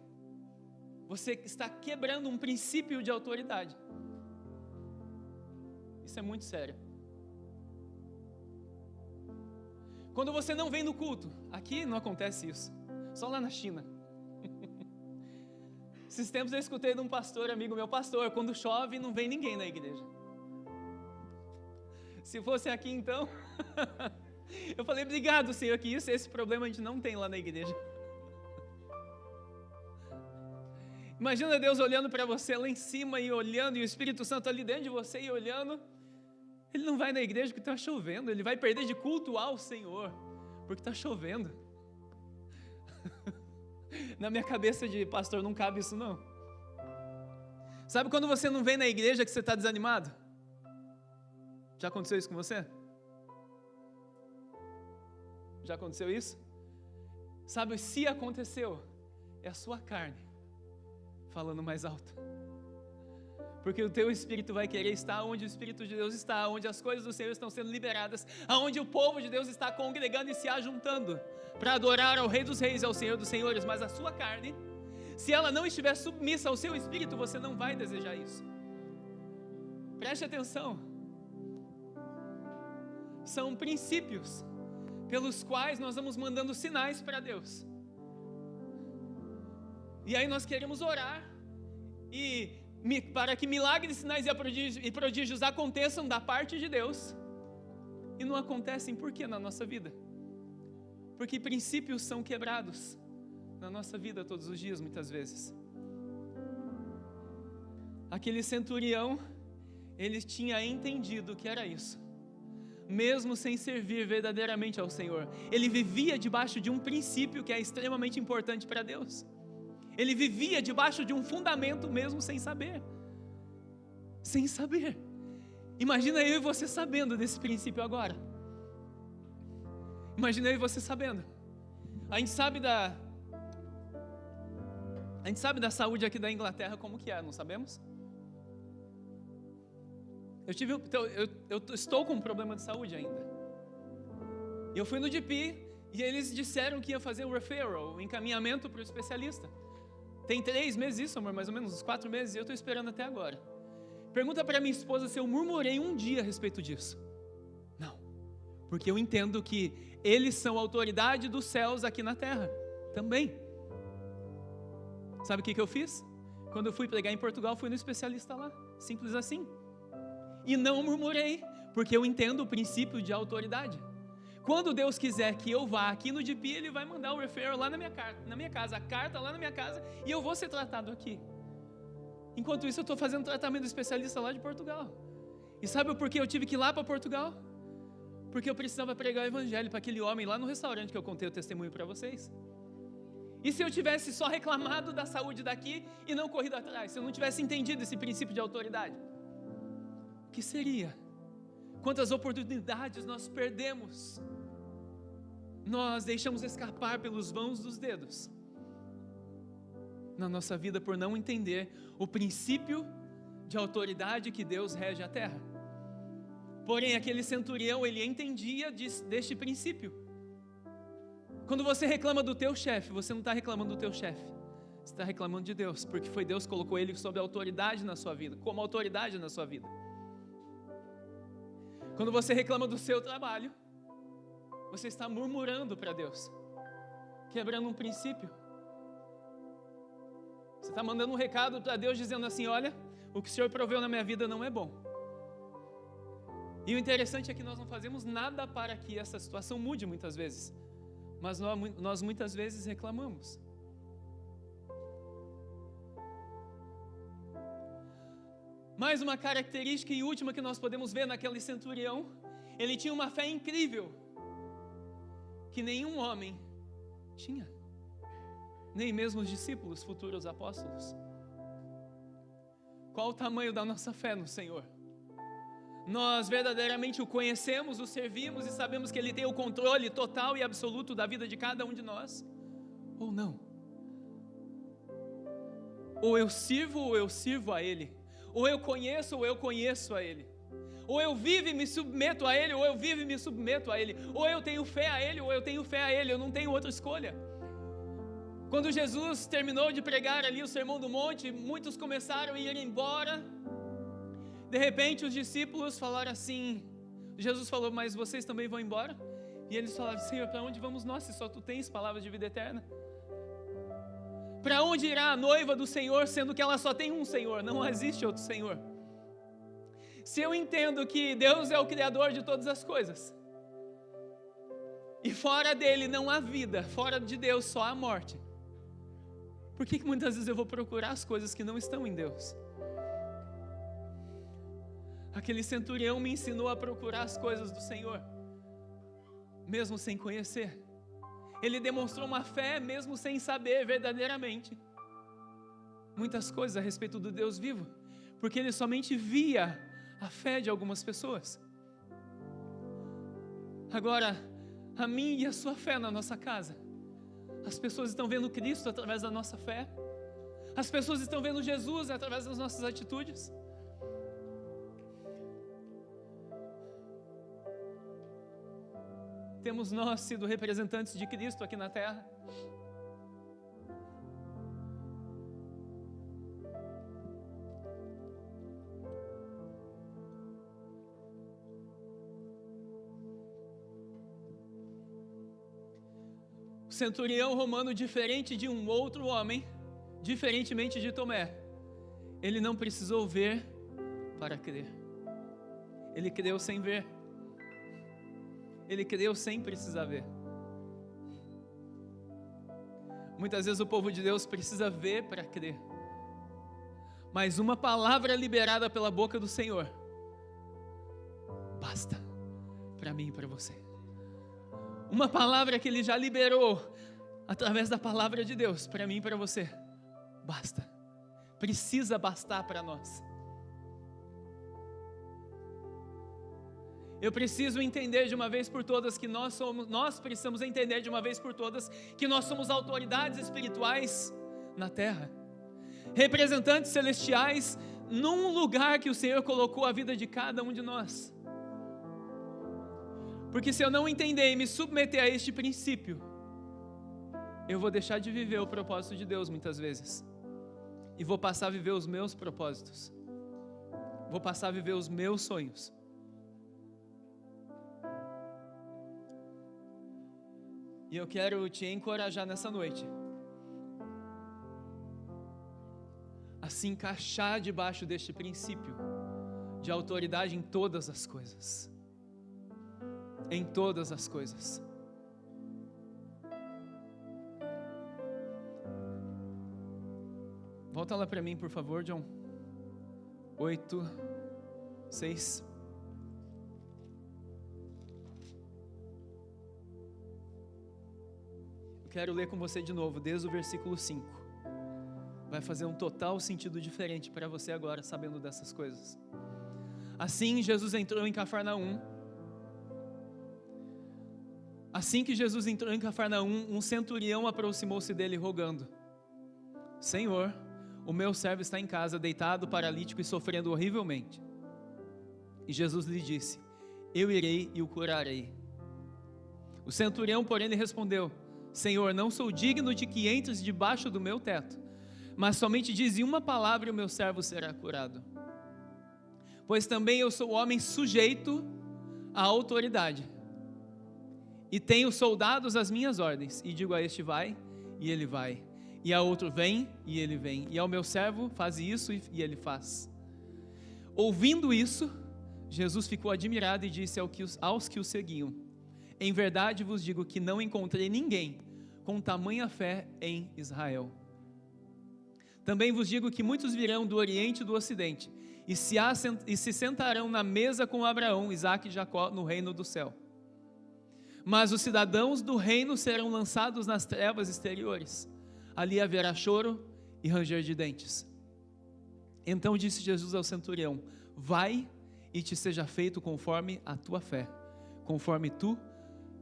Você está quebrando um princípio de autoridade. Isso é muito sério. Quando você não vem no culto, aqui não acontece isso, só lá na China. Esses tempos eu escutei de um pastor, amigo meu, pastor, quando chove não vem ninguém na igreja. Se fosse aqui então, eu falei: obrigado, Senhor, que esse problema a gente não tem lá na igreja. Imagina Deus olhando para você lá em cima e olhando, e o Espírito Santo ali dentro de você e olhando. Ele não vai na igreja porque está chovendo, ele vai perder de culto ao Senhor, porque está chovendo. Na minha cabeça de pastor não cabe isso não. Sabe quando você não vem na igreja que você está desanimado? Já aconteceu isso com você? Já aconteceu isso? Sabe, se aconteceu, é a sua carne falando mais alto. Porque o teu espírito vai querer estar onde o Espírito de Deus está, onde as coisas do Senhor estão sendo liberadas, aonde o povo de Deus está congregando e se ajuntando para adorar ao Rei dos Reis e ao Senhor dos Senhores. Mas a sua carne, se ela não estiver submissa ao seu espírito, você não vai desejar isso. Preste atenção. São princípios pelos quais nós vamos mandando sinais para Deus. E aí nós queremos orar para que milagres, sinais e prodígios aconteçam da parte de Deus, e não acontecem. Por quê na nossa vida? Porque princípios são quebrados na nossa vida todos os dias, muitas vezes. Aquele centurião, ele tinha entendido que era isso, mesmo sem servir verdadeiramente ao Senhor. Ele vivia debaixo de um princípio que é extremamente importante para Deus. Ele vivia debaixo de um fundamento mesmo sem saber. Sem saber. Imagina eu e você sabendo desse princípio agora. Imagina eu e você sabendo. A gente sabe da saúde aqui da Inglaterra como que é, não sabemos? Eu estou com um problema de saúde ainda. Eu fui no GP e eles disseram que ia fazer o referral, o encaminhamento para o especialista. Tem 3 meses isso, amor, mais ou menos, uns 4 meses, e eu estou esperando até agora. Pergunta para minha esposa se eu murmurei um dia a respeito disso. Não, porque eu entendo que eles são a autoridade dos céus aqui na terra, também. Sabe o que eu fiz? Quando eu fui pregar em Portugal, fui no especialista lá, simples assim. E não murmurei, porque eu entendo o princípio de autoridade. Quando Deus quiser que eu vá aqui no DP, Ele vai mandar o referral lá na minha casa, a carta lá na minha casa, e eu vou ser tratado aqui. Enquanto isso, eu estou fazendo tratamento do especialista lá de Portugal. E sabe o porquê eu tive que ir lá para Portugal? Porque eu precisava pregar o evangelho para aquele homem lá no restaurante que eu contei o testemunho para vocês. E se eu tivesse só reclamado da saúde daqui e não corrido atrás, se eu não tivesse entendido esse princípio de autoridade, o que seria? Quantas oportunidades nós perdemos? Nós deixamos escapar pelos vãos dos dedos na nossa vida por não entender o princípio de autoridade que Deus rege a terra. Porém, aquele centurião, ele entendia deste princípio. Quando você reclama do teu chefe, você não está reclamando do teu chefe, você está reclamando de Deus, porque foi Deus que colocou ele sob autoridade na sua vida, como autoridade na sua vida. Quando você reclama do seu trabalho, você está murmurando para Deus, quebrando um princípio. Você está mandando um recado para Deus dizendo assim: olha, o que o Senhor proveu na minha vida não é bom. E o interessante é que nós não fazemos nada para que essa situação mude muitas vezes, mas nós muitas vezes reclamamos. Mais uma característica e última que nós podemos ver naquele centurião: ele tinha uma fé incrível, que nenhum homem tinha, nem mesmo os discípulos, futuros apóstolos. Qual o tamanho da nossa fé no Senhor? Nós verdadeiramente o conhecemos, o servimos e sabemos que Ele tem o controle total e absoluto da vida de cada um de nós? Ou não? Ou eu sirvo a Ele? Ou eu conheço a Ele? Ou eu vivo e me submeto a Ele, ou eu vivo e me submeto a Ele? Ou eu tenho fé a Ele, ou eu tenho fé a Ele, eu não tenho outra escolha. Quando Jesus terminou de pregar ali o Sermão do Monte, muitos começaram a ir embora. De repente os discípulos falaram assim, Jesus falou: mas vocês também vão embora? E eles falaram: Senhor, para onde vamos nós, se só Tu tens palavras de vida eterna? Para onde irá a noiva do Senhor, sendo que ela só tem um Senhor, não existe outro Senhor? Se eu entendo que Deus é o Criador de todas as coisas, e fora dele não há vida, fora de Deus só há morte, por que muitas vezes eu vou procurar as coisas que não estão em Deus? Aquele centurião me ensinou a procurar as coisas do Senhor, mesmo sem conhecer. Ele demonstrou uma fé mesmo sem saber verdadeiramente muitas coisas a respeito do Deus vivo, porque ele somente via a fé de algumas pessoas. Agora, a minha e a sua fé na nossa casa, as pessoas estão vendo Cristo através da nossa fé? As pessoas estão vendo Jesus através das nossas atitudes? Temos nós sido representantes de Cristo aqui na terra? O centurião romano, diferente de um outro homem, diferentemente de Tomé, ele não precisou ver para crer. Ele creu sem ver. Ele creu sem precisar ver. Muitas vezes o povo de Deus precisa ver para crer. Mas uma palavra liberada pela boca do Senhor basta para mim e para você. Uma palavra que Ele já liberou através da palavra de Deus para mim e para você basta. Precisa bastar para nós. Eu preciso entender de uma vez por todas que nós precisamos entender de uma vez por todas que nós somos autoridades espirituais na terra, representantes celestiais num lugar que o Senhor colocou a vida de cada um de nós. Porque se eu não entender e me submeter a este princípio, eu vou deixar de viver o propósito de Deus muitas vezes. E vou passar a viver os meus propósitos. Vou passar a viver os meus sonhos. E eu quero te encorajar nessa noite a se encaixar debaixo deste princípio de autoridade em todas as coisas. Em todas as coisas. Volta lá para mim, por favor, John. 8, 6. Eu quero ler com você de novo, desde o versículo 5. Vai fazer um total sentido diferente para você agora, sabendo dessas coisas. Assim Jesus entrou em Cafarnaum. Assim que Jesus entrou em Cafarnaum, um centurião aproximou-se dele rogando: Senhor, o meu servo está em casa, deitado, paralítico e sofrendo horrivelmente. E Jesus lhe disse: eu irei e o curarei. O centurião, porém, lhe respondeu: Senhor, não sou digno de que entres debaixo do meu teto, mas somente dize uma palavra e o meu servo será curado. Pois também eu sou homem sujeito à autoridade, e tenho soldados às minhas ordens, e digo a este vai, e ele vai, e a outro vem, e ele vem, e ao meu servo faz isso, e ele faz. Ouvindo isso, Jesus ficou admirado e disse aos que o seguiam: em verdade vos digo que não encontrei ninguém com tamanha fé em Israel. Também vos digo que muitos virão do Oriente e do Ocidente, e se sentarão na mesa com Abraão, Isaque e Jacó no reino do céu. Mas os cidadãos do reino serão lançados nas trevas exteriores. Ali haverá choro e ranger de dentes. Então disse Jesus ao centurião: vai e te seja feito conforme a tua fé, conforme tu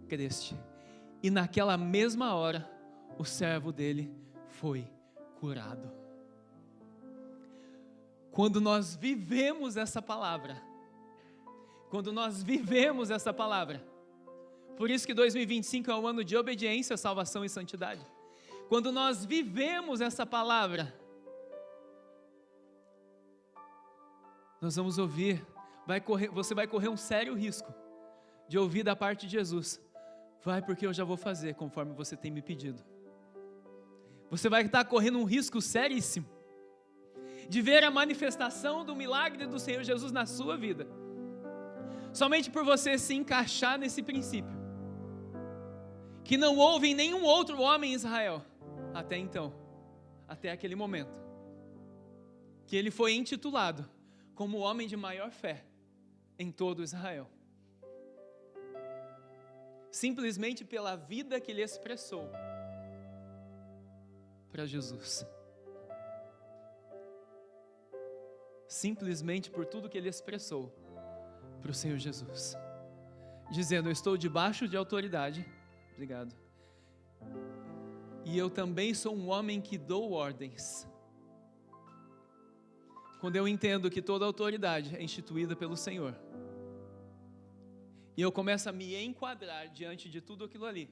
creste. E naquela mesma hora, o servo dele foi curado. Quando nós vivemos essa palavra, por isso que 2025 é um ano de obediência, salvação e santidade. Quando nós vivemos essa palavra, nós vamos ouvir, você vai correr um sério risco de ouvir da parte de Jesus: vai, porque eu já vou fazer conforme você tem me pedido. Você vai estar correndo um risco seríssimo de ver a manifestação do milagre do Senhor Jesus na sua vida, somente por você se encaixar nesse princípio, que não houve em nenhum outro homem em Israel, até então, até aquele momento, que ele foi intitulado como o homem de maior fé em todo Israel, simplesmente pela vida que ele expressou para Jesus, simplesmente por tudo que ele expressou para o Senhor Jesus, dizendo: eu estou debaixo de autoridade, obrigado, e eu também sou um homem que dou ordens. Quando eu entendo que toda autoridade é instituída pelo Senhor, e eu começo a me enquadrar diante de tudo aquilo ali,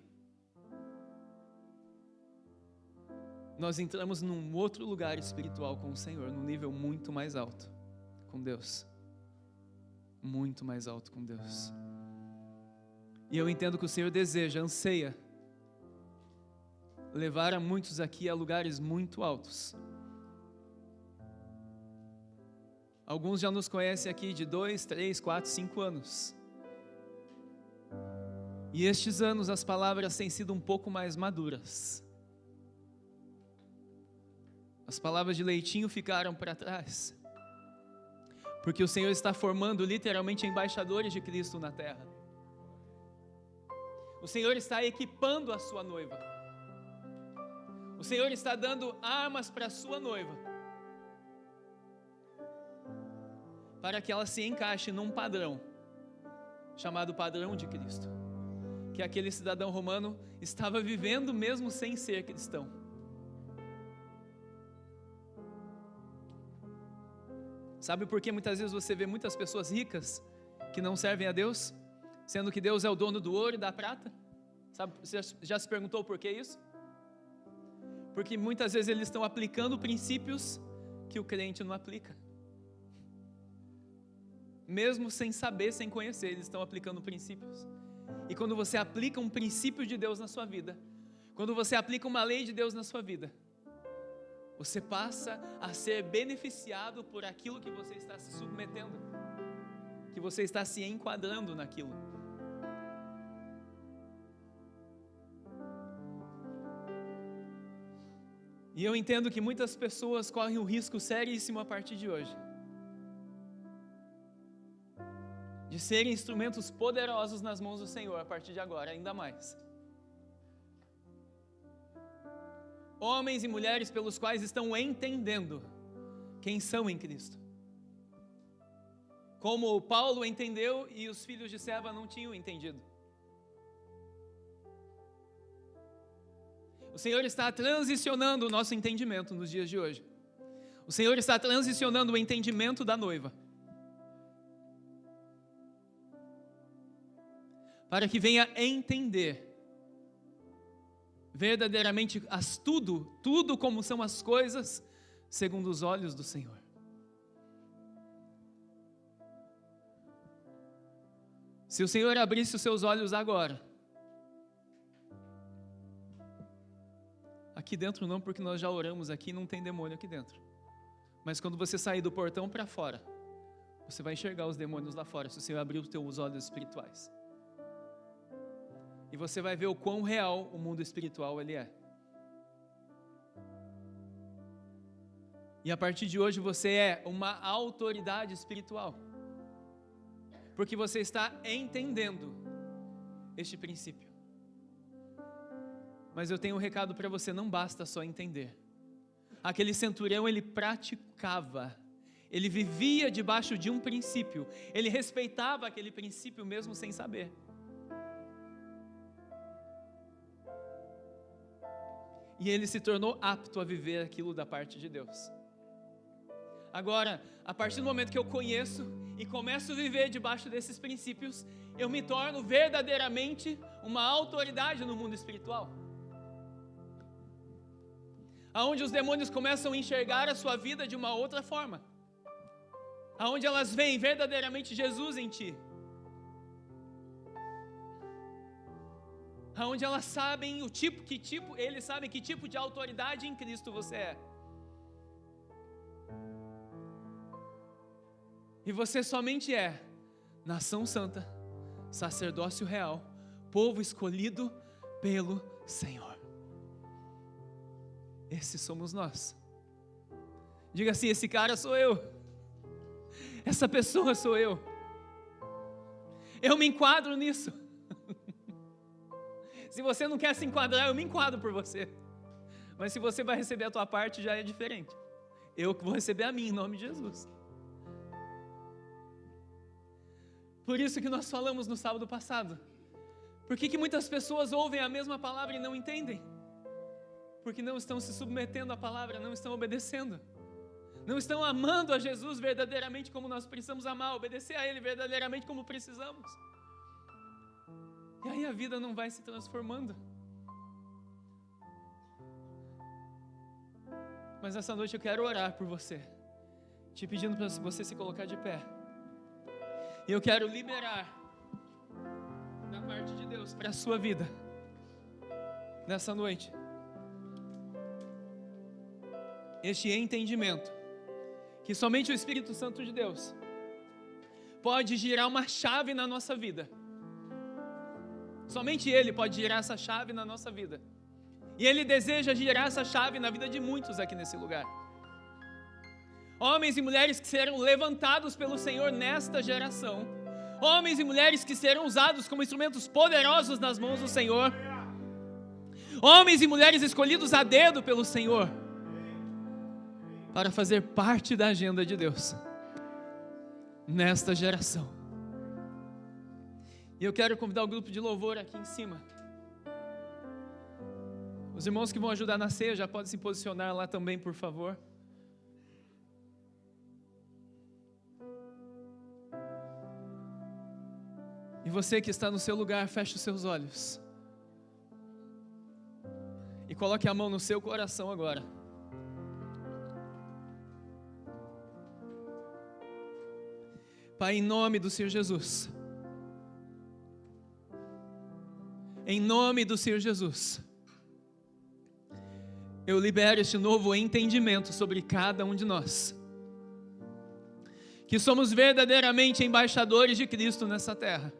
nós entramos num outro lugar espiritual com o Senhor, num nível muito mais alto com Deus, muito mais alto com Deus. E eu entendo que o Senhor deseja, anseia levar a muitos aqui a lugares muito altos. Alguns já nos conhecem aqui de 2, 3, 4, 5 anos. E estes anos as palavras têm sido um pouco mais maduras. As palavras de leitinho ficaram para trás, porque o Senhor está formando literalmente embaixadores de Cristo na terra. O Senhor está equipando a sua noiva. O Senhor está dando armas para a sua noiva, para que ela se encaixe num padrão, chamado padrão de Cristo, que aquele cidadão romano estava vivendo mesmo sem ser cristão. Sabe por que muitas vezes você vê muitas pessoas ricas que não servem a Deus, sendo que Deus é o dono do ouro e da prata? Sabe, você já se perguntou por que isso? Porque muitas vezes eles estão aplicando princípios que o crente não aplica. Mesmo sem saber, sem conhecer, eles estão aplicando princípios. E quando você aplica um princípio de Deus na sua vida, quando você aplica uma lei de Deus na sua vida, você passa a ser beneficiado por aquilo que você está se submetendo, que você está se enquadrando naquilo. E eu entendo que muitas pessoas correm um risco seríssimo a partir de hoje, de serem instrumentos poderosos nas mãos do Senhor a partir de agora, ainda mais. Homens e mulheres pelos quais estão entendendo quem são em Cristo. Como Paulo entendeu e os filhos de Seva não tinham entendido. O Senhor está transicionando o nosso entendimento nos dias de hoje. O Senhor está transicionando o entendimento da noiva, para que venha entender verdadeiramente tudo como são as coisas segundo os olhos do Senhor. Se o Senhor abrisse os seus olhos agora, aqui dentro não, porque nós já oramos aqui, não tem demônio aqui dentro, mas quando você sair do portão para fora, você vai enxergar os demônios lá fora, se o Senhor abrir os teus olhos espirituais. E você vai ver o quão real o mundo espiritual ele é. E a partir de hoje você é uma autoridade espiritual, porque você está entendendo este princípio. Mas eu tenho um recado para você, não basta só entender. Aquele centurião, ele praticava, ele vivia debaixo de um princípio, ele respeitava aquele princípio mesmo sem saber. E ele se tornou apto a viver aquilo da parte de Deus. Agora, a partir do momento que eu conheço e começo a viver debaixo desses princípios, eu me torno verdadeiramente uma autoridade no mundo espiritual. Aonde os demônios começam a enxergar a sua vida de uma outra forma. Aonde elas veem verdadeiramente Jesus em ti. Onde elas sabem eles sabem que tipo de autoridade em Cristo você é. E você somente é nação santa, sacerdócio real, povo escolhido pelo Senhor. Esses somos nós. Diga assim: esse cara sou eu. Essa pessoa sou eu. Eu me enquadro nisso. Se você não quer se enquadrar, eu me enquadro por você. Mas se você vai receber a tua parte, já é diferente. Eu que vou receber a minha, em nome de Jesus. Por isso que nós falamos no sábado passado. Por que muitas pessoas ouvem a mesma palavra e não entendem? Porque não estão se submetendo à palavra, não estão obedecendo. Não estão amando a Jesus verdadeiramente como nós precisamos amar, obedecer a Ele verdadeiramente como precisamos. E aí a vida não vai se transformando. Mas essa noite eu quero orar por você, te pedindo para você se colocar de pé. E eu quero liberar da parte de Deus para a sua vida nessa noite este entendimento que somente o Espírito Santo de Deus pode girar uma chave na nossa vida. Somente Ele pode girar essa chave na nossa vida. E Ele deseja girar essa chave na vida de muitos aqui nesse lugar. Homens e mulheres que serão levantados pelo Senhor nesta geração. Homens e mulheres que serão usados como instrumentos poderosos nas mãos do Senhor. Homens e mulheres escolhidos a dedo pelo Senhor, para fazer parte da agenda de Deus nesta geração. E eu quero convidar o grupo de louvor aqui em cima. Os irmãos que vão ajudar na ceia já podem se posicionar lá também, por favor. você que está no seu lugar, feche os seus olhos. E coloque a mão no seu coração agora. Pai, em nome do Senhor Jesus. Em nome do Senhor Jesus. Eu libero este novo entendimento sobre cada um de nós. Que somos verdadeiramente embaixadores de Cristo nessa terra.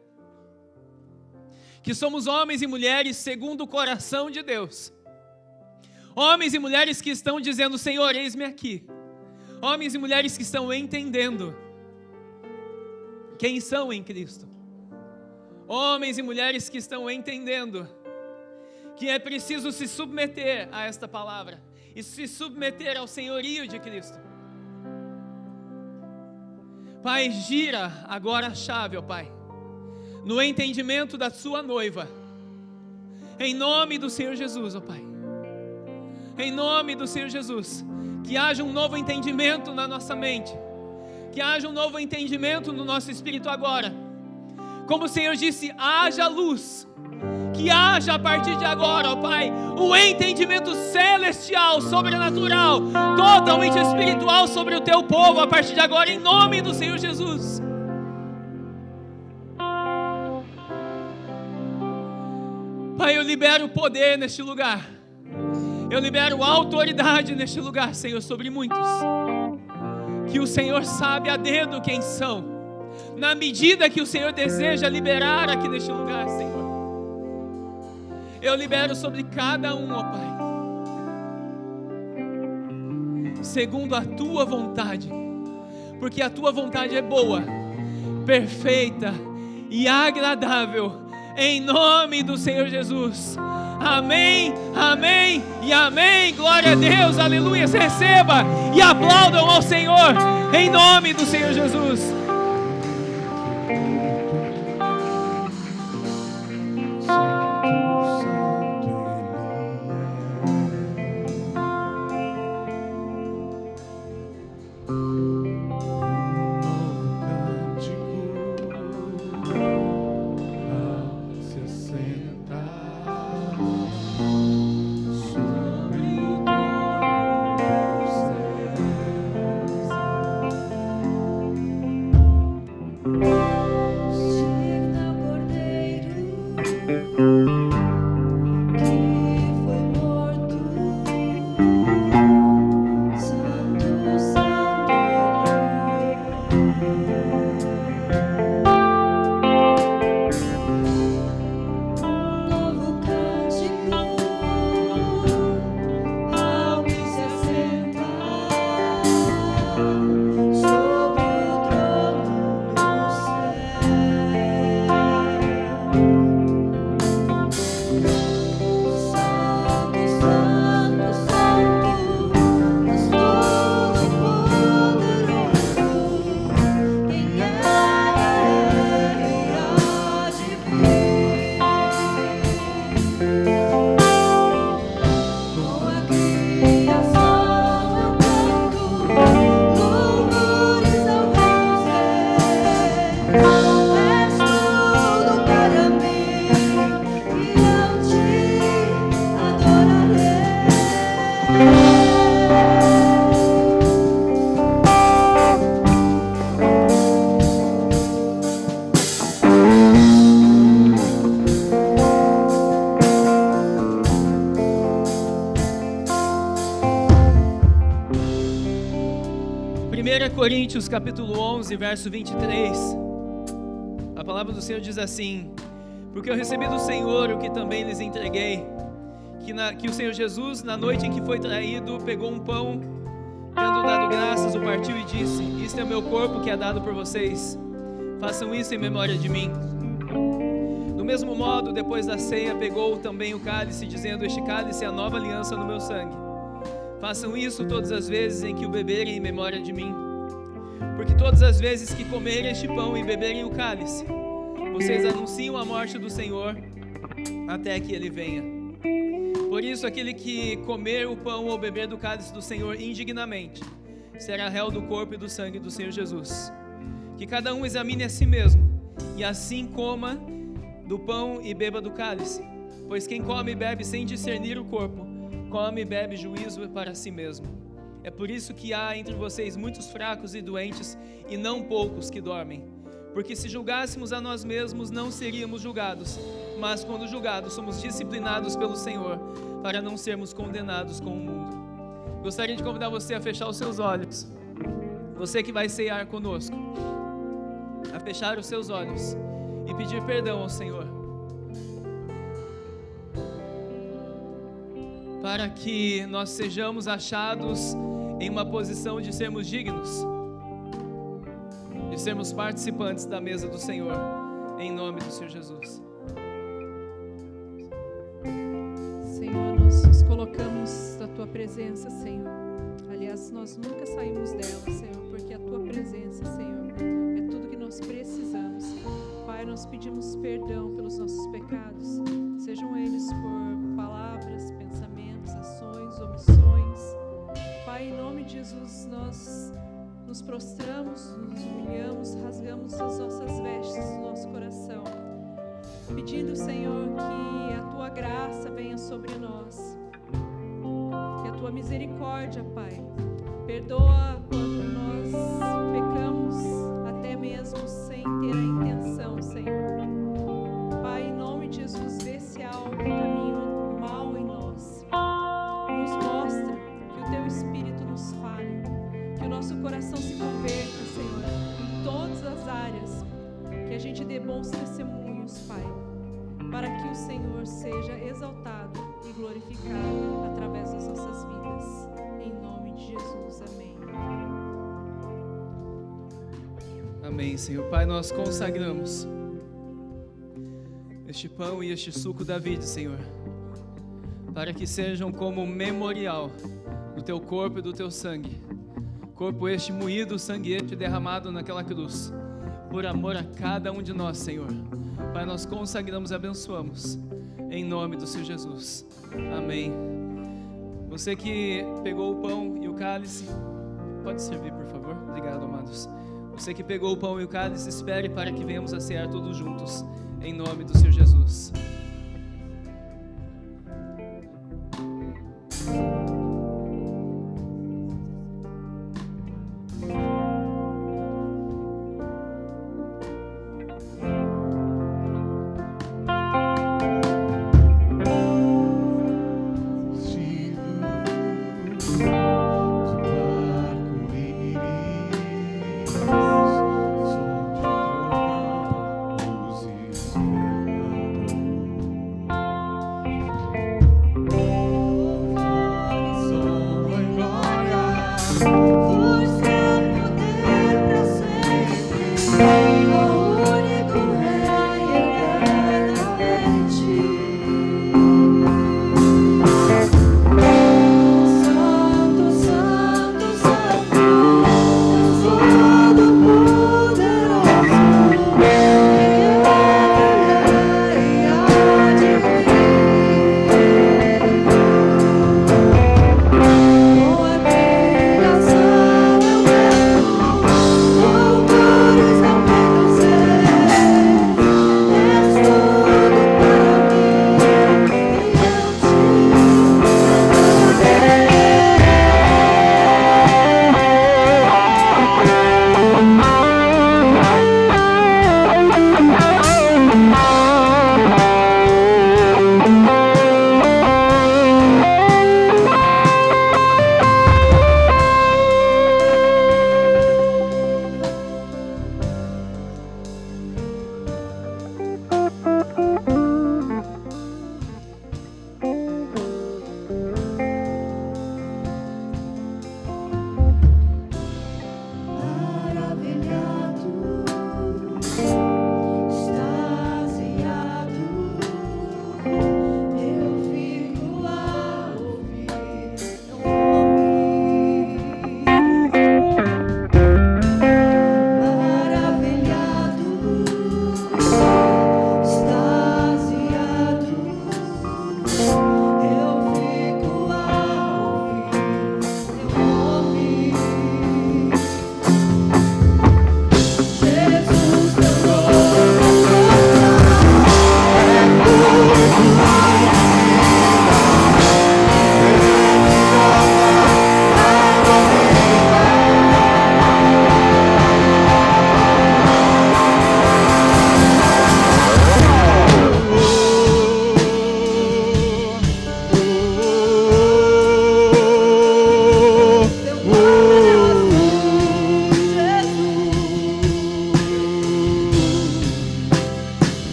Que somos homens e mulheres segundo o coração de Deus. Homens e mulheres que estão dizendo: Senhor, eis-me aqui. Homens e mulheres que estão entendendo quem são em Cristo. Homens e mulheres que estão entendendo que é preciso se submeter a esta palavra e se submeter ao senhorio de Cristo. Pai, gira agora a chave, ó Pai, no entendimento da sua noiva, em nome do Senhor Jesus, ó Pai, em nome do Senhor Jesus, que haja um novo entendimento na nossa mente, que haja um novo entendimento no nosso espírito agora. Como o Senhor disse, haja luz, que haja a partir de agora, ó Pai, o entendimento celestial, sobrenatural, totalmente espiritual sobre o teu povo, a partir de agora, em nome do Senhor Jesus. Pai, eu libero poder neste lugar, eu libero autoridade neste lugar, Senhor, sobre muitos, que o Senhor sabe a dedo quem são, na medida que o Senhor deseja liberar aqui neste lugar, Senhor. Eu libero sobre cada um, ó Pai, segundo a Tua vontade, porque a Tua vontade é boa, perfeita e agradável, em nome do Senhor Jesus. Amém, amém e amém. Glória a Deus, aleluia. Receba e aplaudam ao Senhor, em nome do Senhor Jesus. Coríntios capítulo 11, verso 23, a palavra do Senhor diz assim: porque eu recebi do Senhor o que também lhes entreguei, que o Senhor Jesus, na noite em que foi traído, pegou um pão, tendo dado graças, o partiu e disse: isto é o meu corpo que é dado por vocês, façam isso em memória de mim. Do mesmo modo, depois da ceia, pegou também o cálice, dizendo: este cálice é a nova aliança no meu sangue, façam isso todas as vezes em que o beberem em memória de mim. Porque todas as vezes que comerem este pão e beberem o cálice, vocês anunciam a morte do Senhor até que Ele venha. Por isso, aquele que comer o pão ou beber do cálice do Senhor indignamente, será réu do corpo e do sangue do Senhor Jesus. Que cada um examine a si mesmo, e assim coma do pão e beba do cálice. Pois quem come e bebe sem discernir o corpo, come e bebe juízo para si mesmo. É por isso que há entre vocês muitos fracos e doentes, e não poucos que dormem. Porque se julgássemos a nós mesmos, não seríamos julgados, mas quando julgados, somos disciplinados pelo Senhor, para não sermos condenados com o mundo. Gostaria de convidar você a fechar os seus olhos. Você que vai ceiar conosco, a fechar os seus olhos e pedir perdão ao Senhor, para que nós sejamos achados em uma posição de sermos dignos, de sermos participantes da mesa do Senhor, em nome do Senhor Jesus. Senhor, nós nos colocamos na Tua presença, Senhor. Aliás, nós nunca saímos dela, Senhor, porque a Tua presença, Senhor, é tudo que nós precisamos. Pai, nós pedimos perdão pelos nossos pecados, sejam eles por palavras, pensamentos, ações, omissões. Pai, em nome de Jesus, nós nos prostramos, nos humilhamos, rasgamos as nossas vestes do nosso coração, pedindo, Senhor, que a Tua graça venha sobre nós, que a Tua misericórdia, Pai, perdoa quando nós pecamos, até mesmo sem ter a intenção, Senhor. Pai, em nome de Jesus, vê se há algum caminho mal em nós, nos mostra, que o Teu Espírito nos fale, que o nosso coração se converta, Senhor, em todas as áreas, que a gente dê bons testemunhos, Pai, para que o Senhor seja exaltado e glorificado através das nossas vidas. Em nome de Jesus, amém. Amém, Senhor. Pai, nós consagramos este pão e este suco da vida, Senhor, para que sejam como memorial do Teu corpo e do Teu sangue. Corpo este moído, sangue este derramado naquela cruz, por amor a cada um de nós, Senhor. Pai, nós consagramos e abençoamos, em nome do Senhor Jesus. Amém. Você que pegou o pão e o cálice, pode servir, por favor? Obrigado, amados. Você que pegou o pão e o cálice, espere para que venhamos a cear todos juntos, em nome do Senhor Jesus.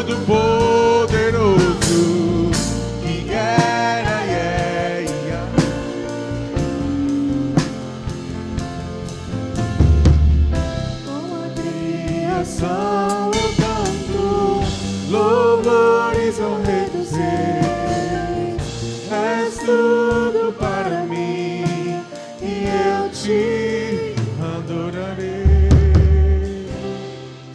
Todo-Poderoso, que era e é e há. Com a criação eu canto louvores ao Rei dos Reis. És tudo para mim e eu te adorarei.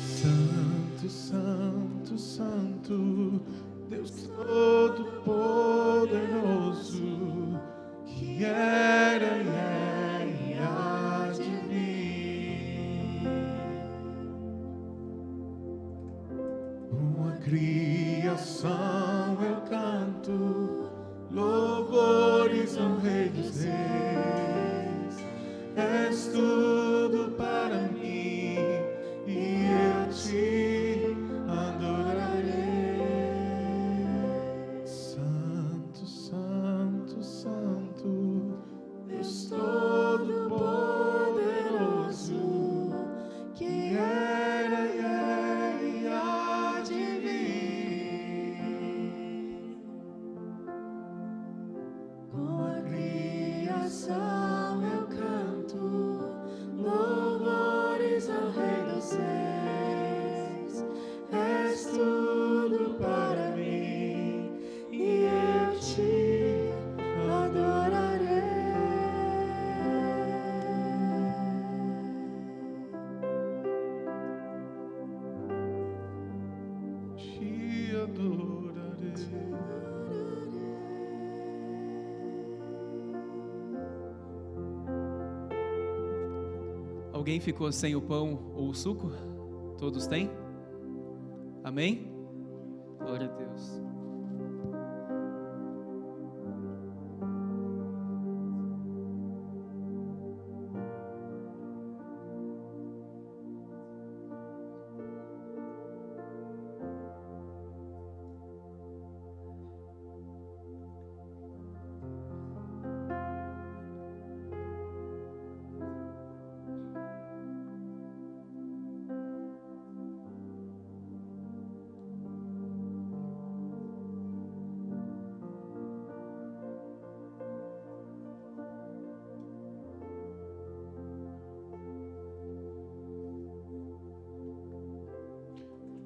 Santo, Santo, Santo, Deus Todo-Poderoso, que era e é e há de vir. Com a criação eu canto louvores ao Rei dos Reis. És tudo para mim e eu te adorarei. Santo, Santo, Santo, Deus Todo-Poderoso, que era e é e há de vir. Com a criação eu canto louvores ao Rei dos Reis. És tudo para mim e eu te adorarei. Te adorarei. Alguém ficou sem o pão ou o suco? Todos têm? Amém? Glória a Deus.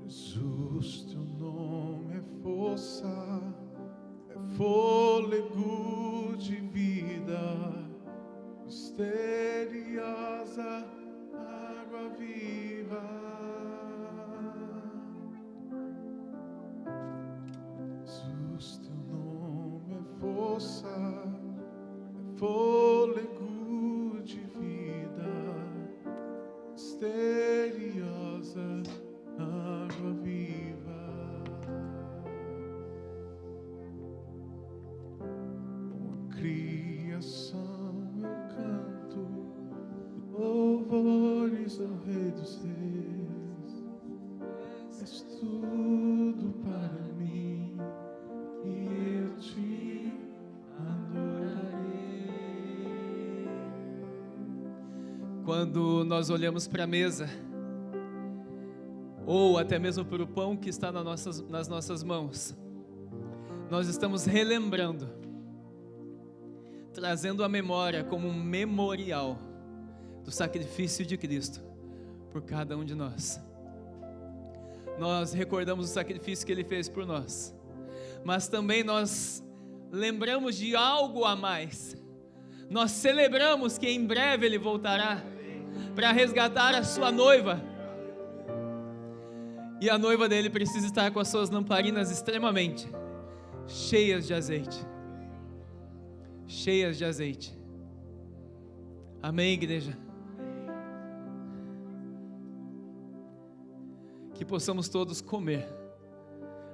Jesus, teu nome é força, é fôlego de vida, misteriosa água viva. Jesus, teu nome é força, é fôlego de vida, misteriosa água viva. Com a criação eu canto louvores ao Rei dos Reis. És tudo para mim e eu te adorarei. Quando nós olhamos para a mesa, ou até mesmo para o pão que está nas nossas mãos, nós estamos relembrando, trazendo a memória como um memorial do sacrifício de Cristo por cada um de nós. Nós recordamos o sacrifício que Ele fez por nós, mas também nós lembramos de algo a mais. Nós celebramos que em breve Ele voltará para resgatar a sua noiva. E a noiva dele precisa estar com as suas lamparinas extremamente cheias de azeite. Cheias de azeite. Amém, igreja? Que possamos todos comer.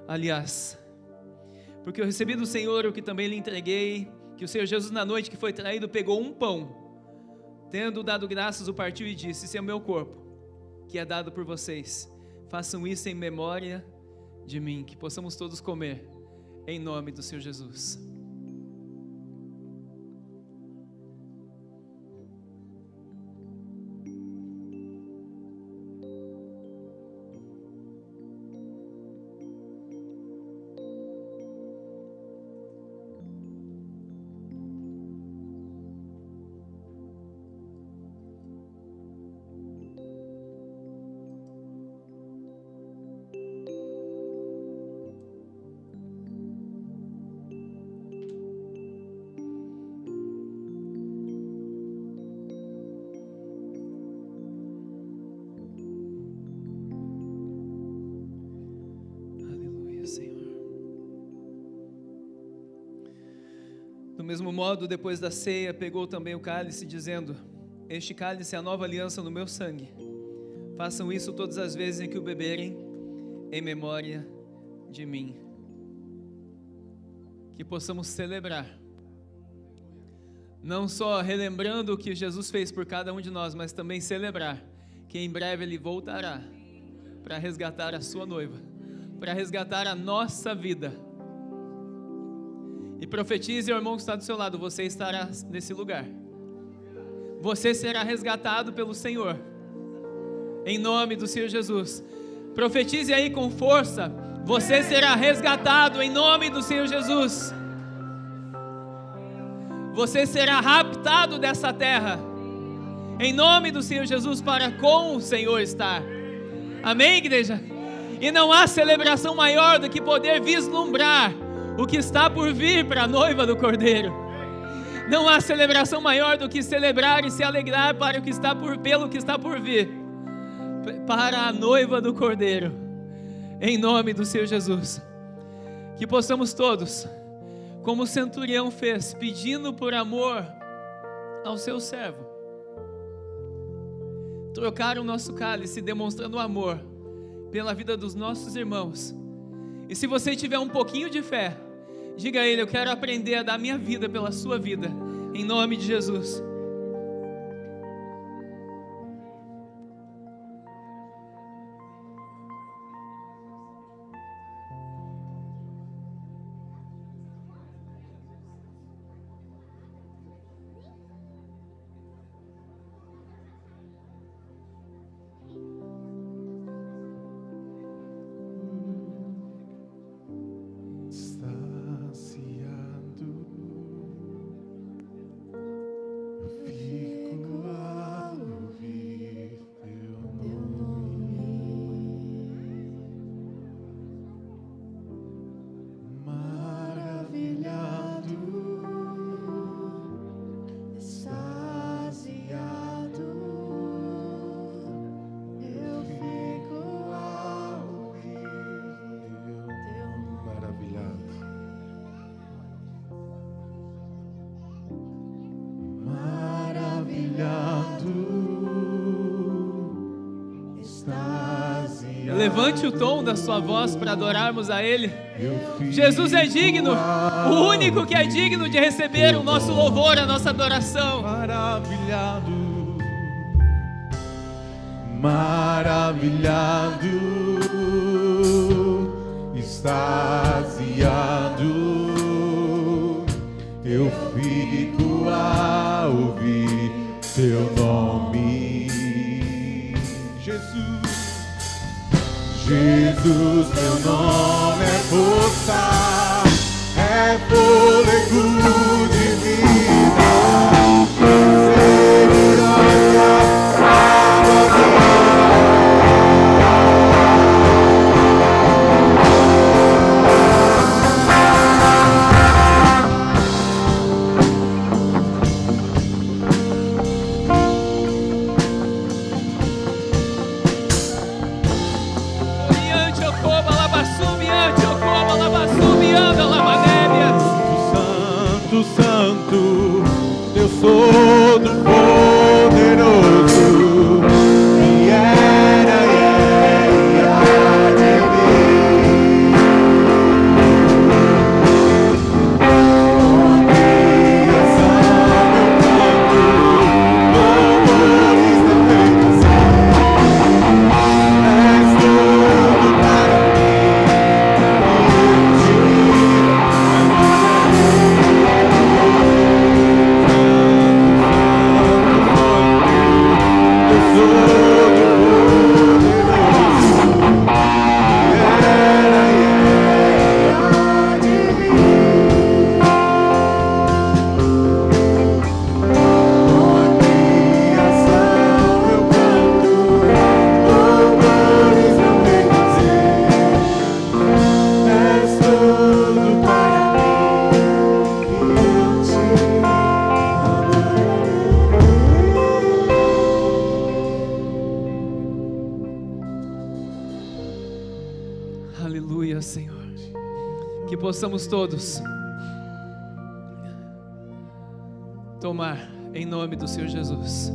Aliás, porque eu recebi do Senhor o que também lhe entreguei, que o Senhor Jesus, na noite que foi traído, pegou um pão, tendo dado graças, o partiu e disse: esse é o meu corpo, que é dado por vocês. Façam isso em memória de mim. Que possamos todos comer em nome do Senhor Jesus. Do mesmo modo, depois da ceia, pegou também o cálice, dizendo: este cálice é a nova aliança no meu sangue. Façam isso todas as vezes em que o beberem, em memória de mim. Que possamos celebrar, não só relembrando o que Jesus fez por cada um de nós, mas também celebrar que em breve Ele voltará para resgatar a sua noiva, para resgatar a nossa vida. E profetize ao irmão que está do seu lado: você estará nesse lugar, você será resgatado pelo Senhor, em nome do Senhor Jesus. Profetize aí com força: você será resgatado em nome do Senhor Jesus. Você será raptado dessa terra, em nome do Senhor Jesus, para com o Senhor estar. Amém, igreja? E não há celebração maior do que poder vislumbrar o que está por vir para a noiva do Cordeiro. Não há celebração maior do que celebrar e se alegrar para o que está pelo que está por vir, para a noiva do Cordeiro, em nome do Senhor Jesus. Que possamos todos, como o centurião fez, pedindo por amor ao seu servo, trocar o nosso cálice, demonstrando amor pela vida dos nossos irmãos. E se você tiver um pouquinho de fé, diga a Ele: eu quero aprender a dar minha vida pela sua vida, em nome de Jesus. Levante o tom da sua voz para adorarmos a Ele. Jesus é digno, o único que é digno de receber o nosso louvor, a nossa adoração. Maravilhado, maravilhado, extasiado, eu fico a ouvir teu nome, Jesus. Jesus, teu nome é força, é fôlego de vida, segurança, Santo, Deus Todo-Poderoso, e era e há de vir. Com criação eu canto, louvores defeitos, és tudo para mim, e eu Aleluia, Senhor. Que possamos todos tomar em nome do Senhor Jesus.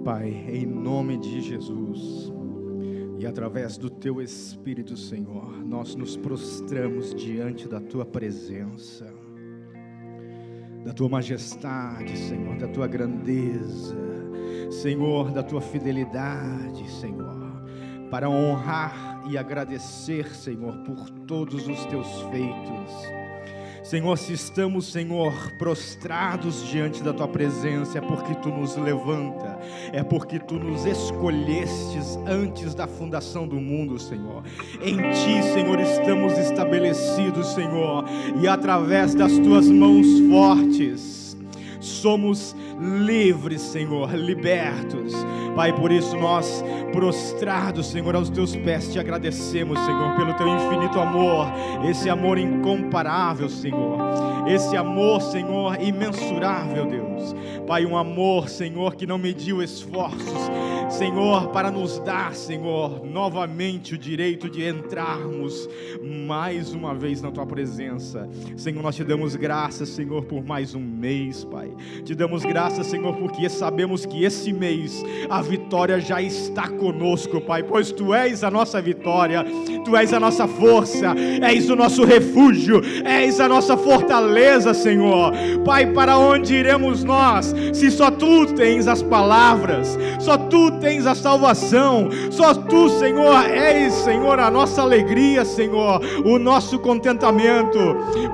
Pai, em nome de Jesus e através do Teu Espírito, Senhor, nós nos prostramos diante da Tua presença, da Tua majestade, Senhor, da Tua grandeza, Senhor, da Tua fidelidade, Senhor, para honrar e agradecer, Senhor, por todos os Teus feitos. Senhor, se estamos, Senhor, prostrados diante da Tua presença, é porque Tu nos levanta, é porque Tu nos escolhestes antes da fundação do mundo, Senhor. Em Ti, Senhor, estamos estabelecidos, Senhor, e através das Tuas mãos fortes, somos livres, Senhor, libertos. Pai, por isso nós, prostrados, Senhor, aos Teus pés, Te agradecemos, Senhor, pelo Teu infinito amor, esse amor incomparável, Senhor, esse amor, Senhor, imensurável, Deus. Pai, um amor, Senhor, que não mediu esforços, Senhor, para nos dar, Senhor, novamente o direito de entrarmos mais uma vez na Tua presença. Senhor, nós Te damos graças, Senhor, por mais um mês, Pai. Te damos graças, Senhor, porque sabemos que esse mês a vitória já está conosco, Pai, pois Tu és a nossa vitória, Tu és a nossa força, és o nosso refúgio, és a nossa fortaleza, Senhor. Pai, para onde iremos nós, se só Tu tens as palavras, só Tu tens a salvação, só Tu, Senhor, és, Senhor, a nossa alegria, Senhor, o nosso contentamento.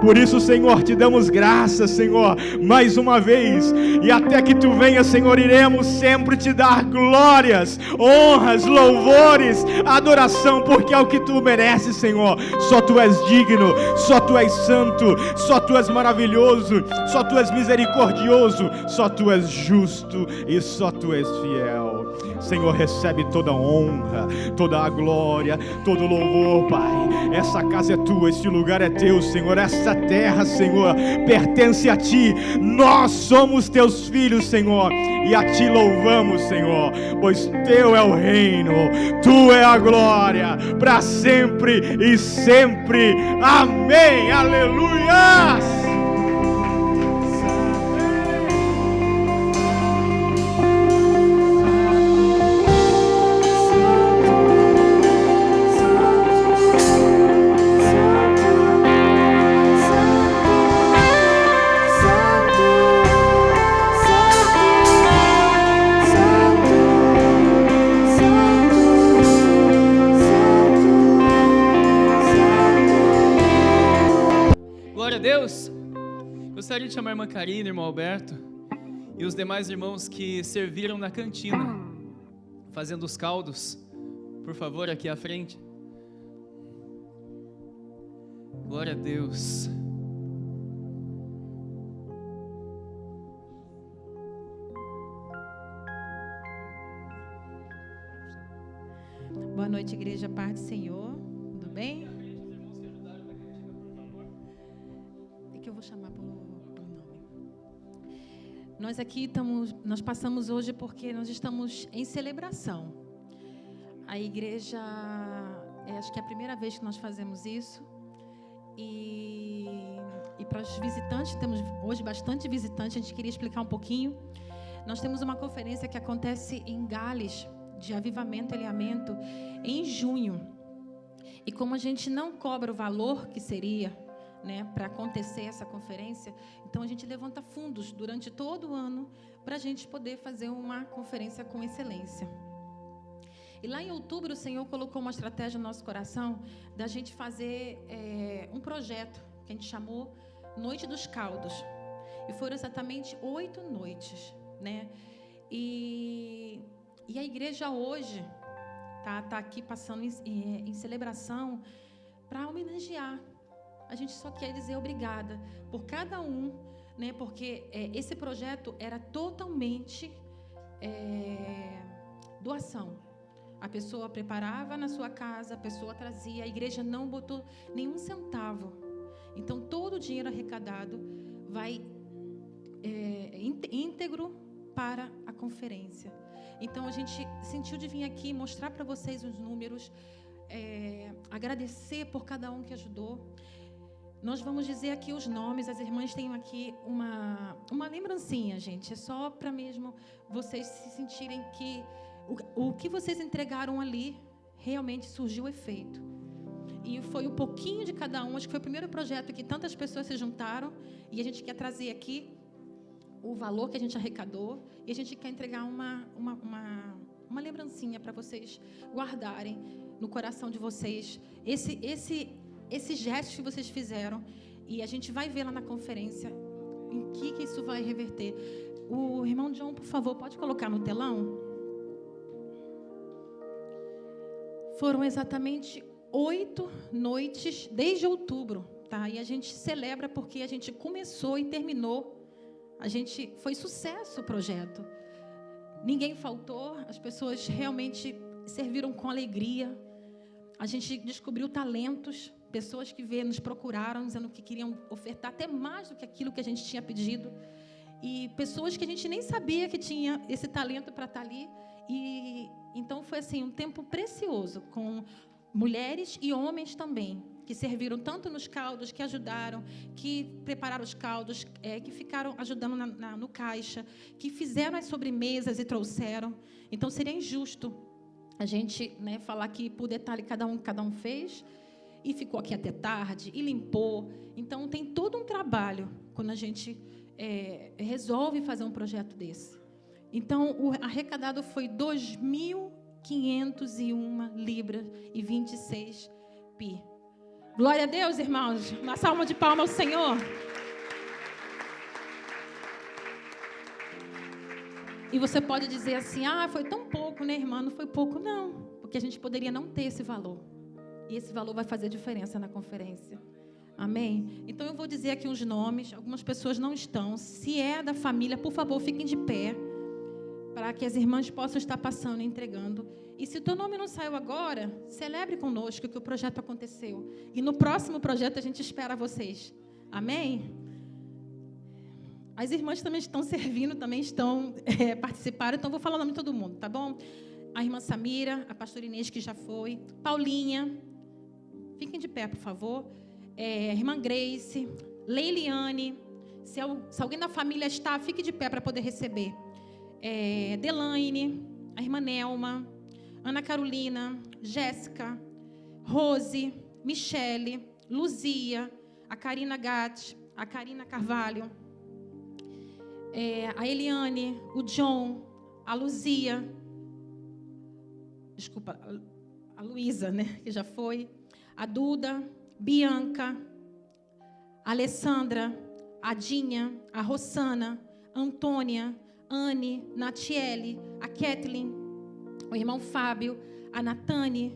Por isso, Senhor, Te damos graças, Senhor, mais uma vez, e até que Tu venha, Senhor, iremos sempre Te dar glórias, honras, louvores, adoração, porque é o que Tu mereces, Senhor. Só Tu és digno, só Tu és santo, só Tu és maravilhoso, só Tu és misericordioso, só Tu és justo e só Tu és fiel. Senhor, recebe toda a honra, toda a glória, todo o louvor, Pai. Essa casa é Tua, este lugar é Teu, Senhor. Essa terra, Senhor, pertence a Ti. Nós somos Teus filhos, Senhor, e a Ti louvamos, Senhor, pois Teu é o reino, Tu é a glória, para sempre e sempre. Amém, aleluia. Deus, gostaria de chamar a irmã Karina, irmão Alberto e os demais irmãos que serviram na cantina, fazendo os caldos, por favor, aqui à frente. Glória a Deus. Boa noite, igreja, paz do Senhor, tudo bem? Que eu vou chamar por nome. Nós aqui nós passamos hoje porque nós estamos em celebração. A igreja, acho que é a primeira vez que nós fazemos isso. E para os visitantes, temos hoje bastante visitantes, a gente queria explicar um pouquinho. Nós temos uma conferência que acontece em Gales, de avivamento e alinhamento, em junho. E como a gente não cobra o valor que seria, para acontecer essa conferência, então a gente levanta fundos durante todo o ano para a gente poder fazer uma conferência com excelência. E lá em outubro o Senhor colocou uma estratégia no nosso coração da gente fazer um projeto que a gente chamou Noite dos Caldos. E foram exatamente 8 noites, E a igreja hoje tá aqui passando em celebração para homenagear. A gente só quer dizer obrigada por cada um, porque esse projeto era totalmente doação. A pessoa preparava na sua casa, a pessoa trazia, a igreja não botou nenhum centavo. Então, todo o dinheiro arrecadado vai íntegro para a conferência. Então, a gente sentiu de vir aqui mostrar para vocês os números, agradecer por cada um que ajudou. Nós vamos dizer aqui os nomes, as irmãs têm aqui uma lembrancinha, gente. É só para mesmo vocês se sentirem que o que vocês entregaram ali realmente surgiu efeito. E foi um pouquinho de cada um. Acho que foi o primeiro projeto que tantas pessoas se juntaram. E a gente quer trazer aqui o valor que a gente arrecadou. E a gente quer entregar uma lembrancinha para vocês guardarem no coração de vocês esse gesto que vocês fizeram. E a gente vai ver lá na conferência em que isso vai reverter. O irmão John, por favor, pode colocar no telão? Foram exatamente 8 noites desde outubro, tá? E a gente celebra porque a gente começou e terminou. Foi sucesso o projeto. Ninguém faltou, as pessoas realmente serviram com alegria. A gente descobriu talentos, pessoas que nos procuraram, dizendo que queriam ofertar até mais do que aquilo que a gente tinha pedido. E pessoas que a gente nem sabia que tinha esse talento para estar ali. E então foi assim um tempo precioso, com mulheres e homens também, que serviram tanto nos caldos, que ajudaram, que prepararam os caldos, que ficaram ajudando no caixa, que fizeram as sobremesas e trouxeram. Então seria injusto a gente, falar aqui por detalhe cada um fez, e ficou aqui até tarde, e limpou. Então tem todo um trabalho quando a gente resolve fazer um projeto desse. Então o arrecadado foi 2.501 libras e 26 pi. Glória a Deus, irmãos. Uma salva de palmas ao Senhor. E você pode dizer assim, foi tão pouco, né, irmã? Não foi pouco, não. Porque a gente poderia não ter esse valor. E esse valor vai fazer diferença na conferência. Amém? Então, eu vou dizer aqui os nomes. Algumas pessoas não estão. Se é da família, por favor, fiquem de pé, para que as irmãs possam estar passando e entregando. E se o teu nome não saiu agora, celebre conosco que o projeto aconteceu. E no próximo projeto a gente espera vocês. Amém? As irmãs também estão servindo, também estão participando. Então, vou falar o nome de todo mundo, tá bom? A irmã Samira, a pastora Inês, que já foi. Paulinha. Fiquem de pé, por favor. A irmã Grace. Leiliane. Se alguém da família está, fique de pé para poder receber. Delaine, a irmã Nelma, Ana Carolina, Jéssica, Rose, Michele, Luzia, a Karina Gatti, a Karina Carvalho, a Eliane, o John, a Luzia, desculpa, a Luísa, né, que já foi, a Duda, Bianca, a Alessandra, a Dinha, a Rossana, a Antônia, Anne, Natiele, a Kathleen, o irmão Fábio, a Natane,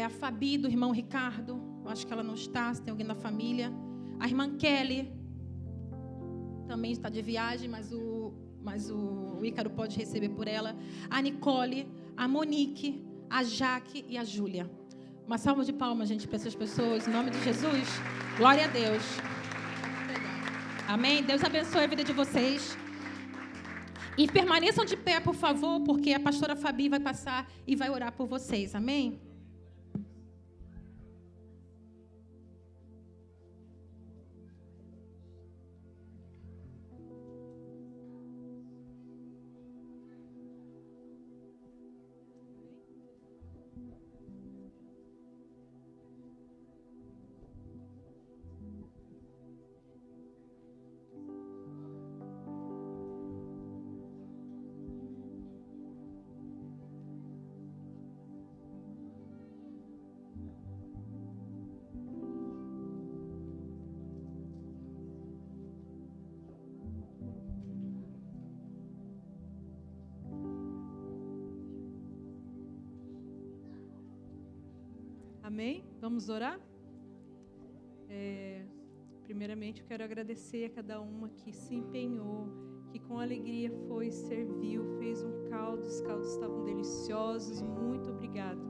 a Fabi, do irmão Ricardo, acho que ela não está, se tem alguém da família, a irmã Kelly, também está de viagem, mas o Ícaro pode receber por ela, a Nicole, a Monique, a Jaque e a Júlia. Uma salva de palmas, gente, para essas pessoas, em nome de Jesus. Glória a Deus. Amém? Deus abençoe a vida de vocês. E permaneçam de pé, por favor, porque a pastora Fabi vai passar e vai orar por vocês. Amém? Amém? Vamos orar? Primeiramente, eu quero agradecer a cada uma que se empenhou, que com alegria foi, serviu, fez um caldo. Os caldos estavam deliciosos. Muito obrigado.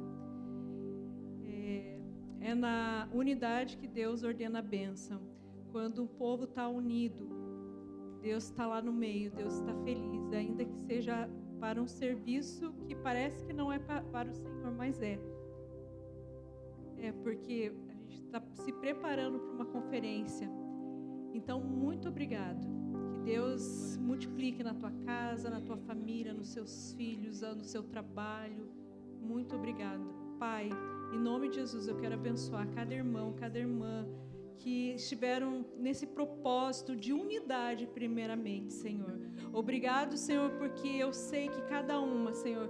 É na unidade que Deus ordena a bênção. Quando o povo está unido, Deus está lá no meio, Deus está feliz, ainda que seja para um serviço que parece que não é para o Senhor, mas é. É porque a gente está se preparando para uma conferência. Então, muito obrigado. Que Deus multiplique na tua casa, na tua família, nos seus filhos, no seu trabalho. Muito obrigado. Pai, em nome de Jesus, eu quero abençoar cada irmão, cada irmã que estiveram nesse propósito de unidade primeiramente, Senhor. Obrigado, Senhor, porque eu sei que cada uma, Senhor,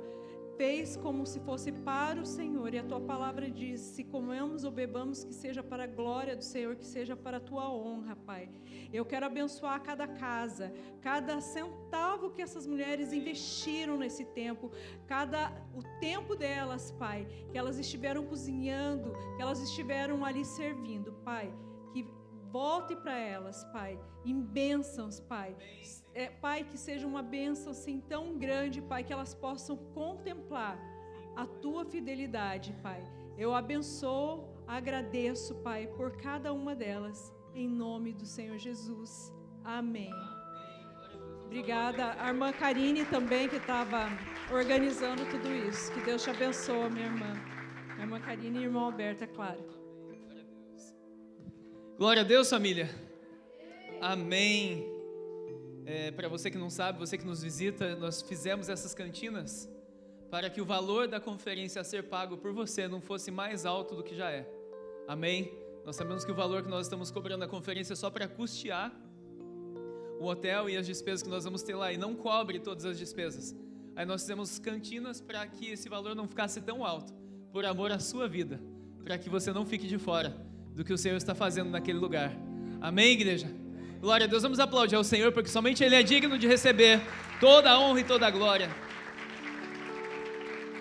fez como se fosse para o Senhor, e a tua palavra diz: se comemos ou bebamos, que seja para a glória do Senhor, que seja para a tua honra, Pai. Eu quero abençoar cada casa, cada centavo que essas mulheres investiram nesse tempo, o tempo delas, Pai, que elas estiveram cozinhando, que elas estiveram ali servindo, Pai, que volte para elas, Pai, em bênçãos, Pai. Pai, que seja uma bênção assim tão grande, Pai, que elas possam contemplar a tua fidelidade, Pai. Eu abençoo, agradeço, Pai, por cada uma delas, em nome do Senhor Jesus. Amém. Obrigada, a irmã Karine também, que estava organizando tudo isso. Que Deus te abençoe, minha irmã. A irmã Karine e a irmã Alberta, claro. Glória a Deus, família. Amém. Para você que não sabe, você que nos visita, nós fizemos essas cantinas para que o valor da conferência a ser pago por você não fosse mais alto do que já é. Amém? Nós sabemos que o valor que nós estamos cobrando na conferência é só para custear o hotel e as despesas que nós vamos ter lá, e não cobre todas as despesas. Aí nós fizemos cantinas para que esse valor não ficasse tão alto, por amor à sua vida, para que você não fique de fora do que o Senhor está fazendo naquele lugar. Amém, igreja? Glória a Deus, vamos aplaudir ao Senhor, porque somente Ele é digno de receber toda a honra e toda a glória.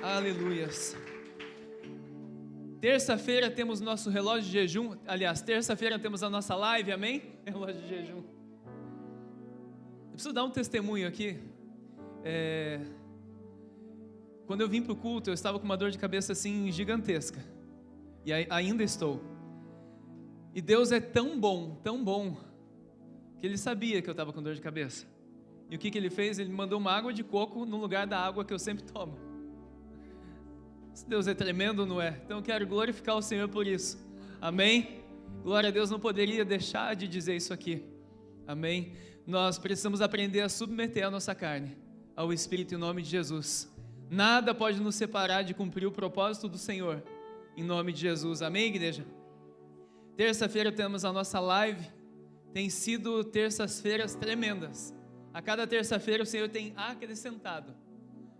Aleluias. Terça-feira temos nosso relógio de jejum. Aliás, terça-feira temos a nossa live, amém? Relógio de jejum. Eu preciso dar um testemunho aqui. Quando eu vim para o culto, eu estava com uma dor de cabeça assim gigantesca. E ainda estou. E Deus é tão bom, que Ele sabia que eu estava com dor de cabeça. E o que Ele fez? Ele me mandou uma água de coco no lugar da água que eu sempre tomo. Deus é tremendo, não é? Então eu quero glorificar o Senhor por isso. Amém? Glória a Deus, não poderia deixar de dizer isso aqui. Amém? Nós precisamos aprender a submeter a nossa carne ao Espírito em nome de Jesus. Nada pode nos separar de cumprir o propósito do Senhor em nome de Jesus. Amém, igreja? Terça-feira temos a nossa live. Tem sido terças-feiras tremendas. A cada terça-feira o Senhor tem acrescentado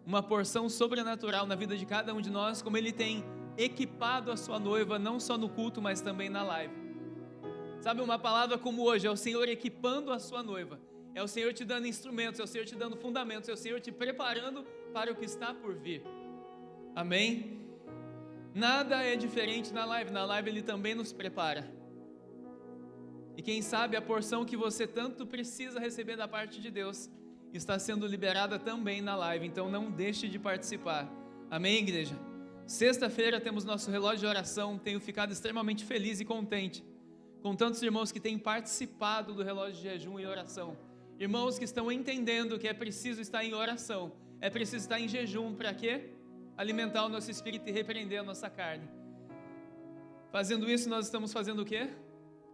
uma porção sobrenatural na vida de cada um de nós, como Ele tem equipado a sua noiva, não só no culto, mas também na live. Sabe, uma palavra como hoje, é o Senhor equipando a sua noiva, é o Senhor te dando instrumentos, é o Senhor te dando fundamentos, é o Senhor te preparando para o que está por vir. Amém? Nada é diferente na live Ele também nos prepara. E quem sabe a porção que você tanto precisa receber da parte de Deus está sendo liberada também na live, então não deixe de participar. Amém, igreja? Sexta-feira temos nosso relógio de oração. Tenho ficado extremamente feliz e contente com tantos irmãos que têm participado do relógio de jejum e oração. Irmãos que estão entendendo que é preciso estar em oração, é preciso estar em jejum. Para quê? Alimentar o nosso espírito e repreender a nossa carne. Fazendo isso, nós estamos fazendo o quê?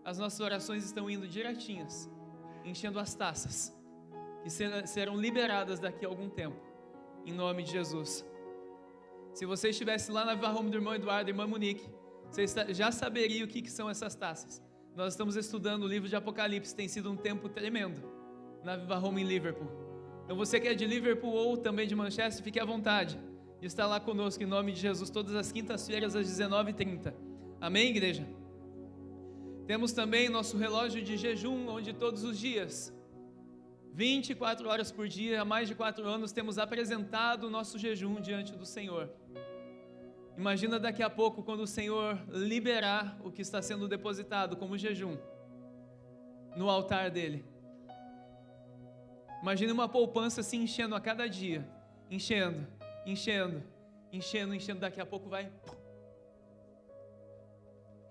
As nossas orações estão indo direitinhas, enchendo as taças, que serão liberadas daqui a algum tempo, em nome de Jesus. Se você estivesse lá na Viva Home do irmão Eduardo e irmã Monique, você já saberia o que são essas taças. Nós estamos estudando o livro de Apocalipse, tem sido um tempo tremendo na Viva Home em Liverpool. Então você que é de Liverpool ou também de Manchester, fique à vontade de estar lá conosco em nome de Jesus, todas as quintas-feiras às 19h30. Amém, igreja? Temos também nosso relógio de jejum, onde todos os dias, 24 horas por dia, há mais de 4 anos, temos apresentado o nosso jejum diante do Senhor. Imagina daqui a pouco, quando o Senhor liberar o que está sendo depositado como jejum no altar dele. Imagina uma poupança se enchendo a cada dia, enchendo, daqui a pouco vai,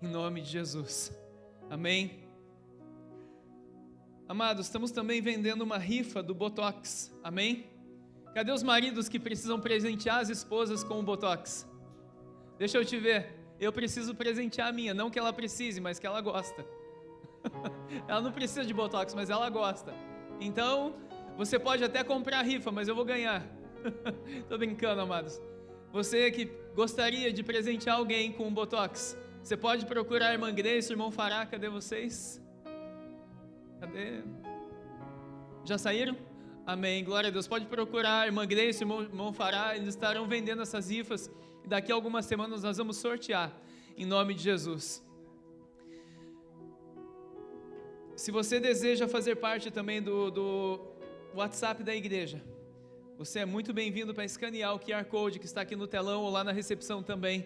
em nome de Jesus. Amém? Amados, estamos também vendendo uma rifa do Botox, amém? Cadê os maridos que precisam presentear as esposas com o Botox? Deixa eu te ver, eu preciso presentear a minha, não que ela precise, mas que ela gosta. Ela não precisa de Botox, mas ela gosta. Então, você pode até comprar a rifa, mas eu vou ganhar. Tô brincando, amados. Você que gostaria de presentear alguém com um Botox, você pode procurar a irmã Grace, o irmão Fará, cadê vocês? Cadê? Já saíram? Amém, glória a Deus. Pode procurar a irmã Grace, o irmão Fará, eles estarão vendendo essas rifas e daqui a algumas semanas nós vamos sortear, em nome de Jesus. Se você deseja fazer parte também do WhatsApp da igreja, você é muito bem-vindo para escanear o QR Code que está aqui no telão ou lá na recepção também.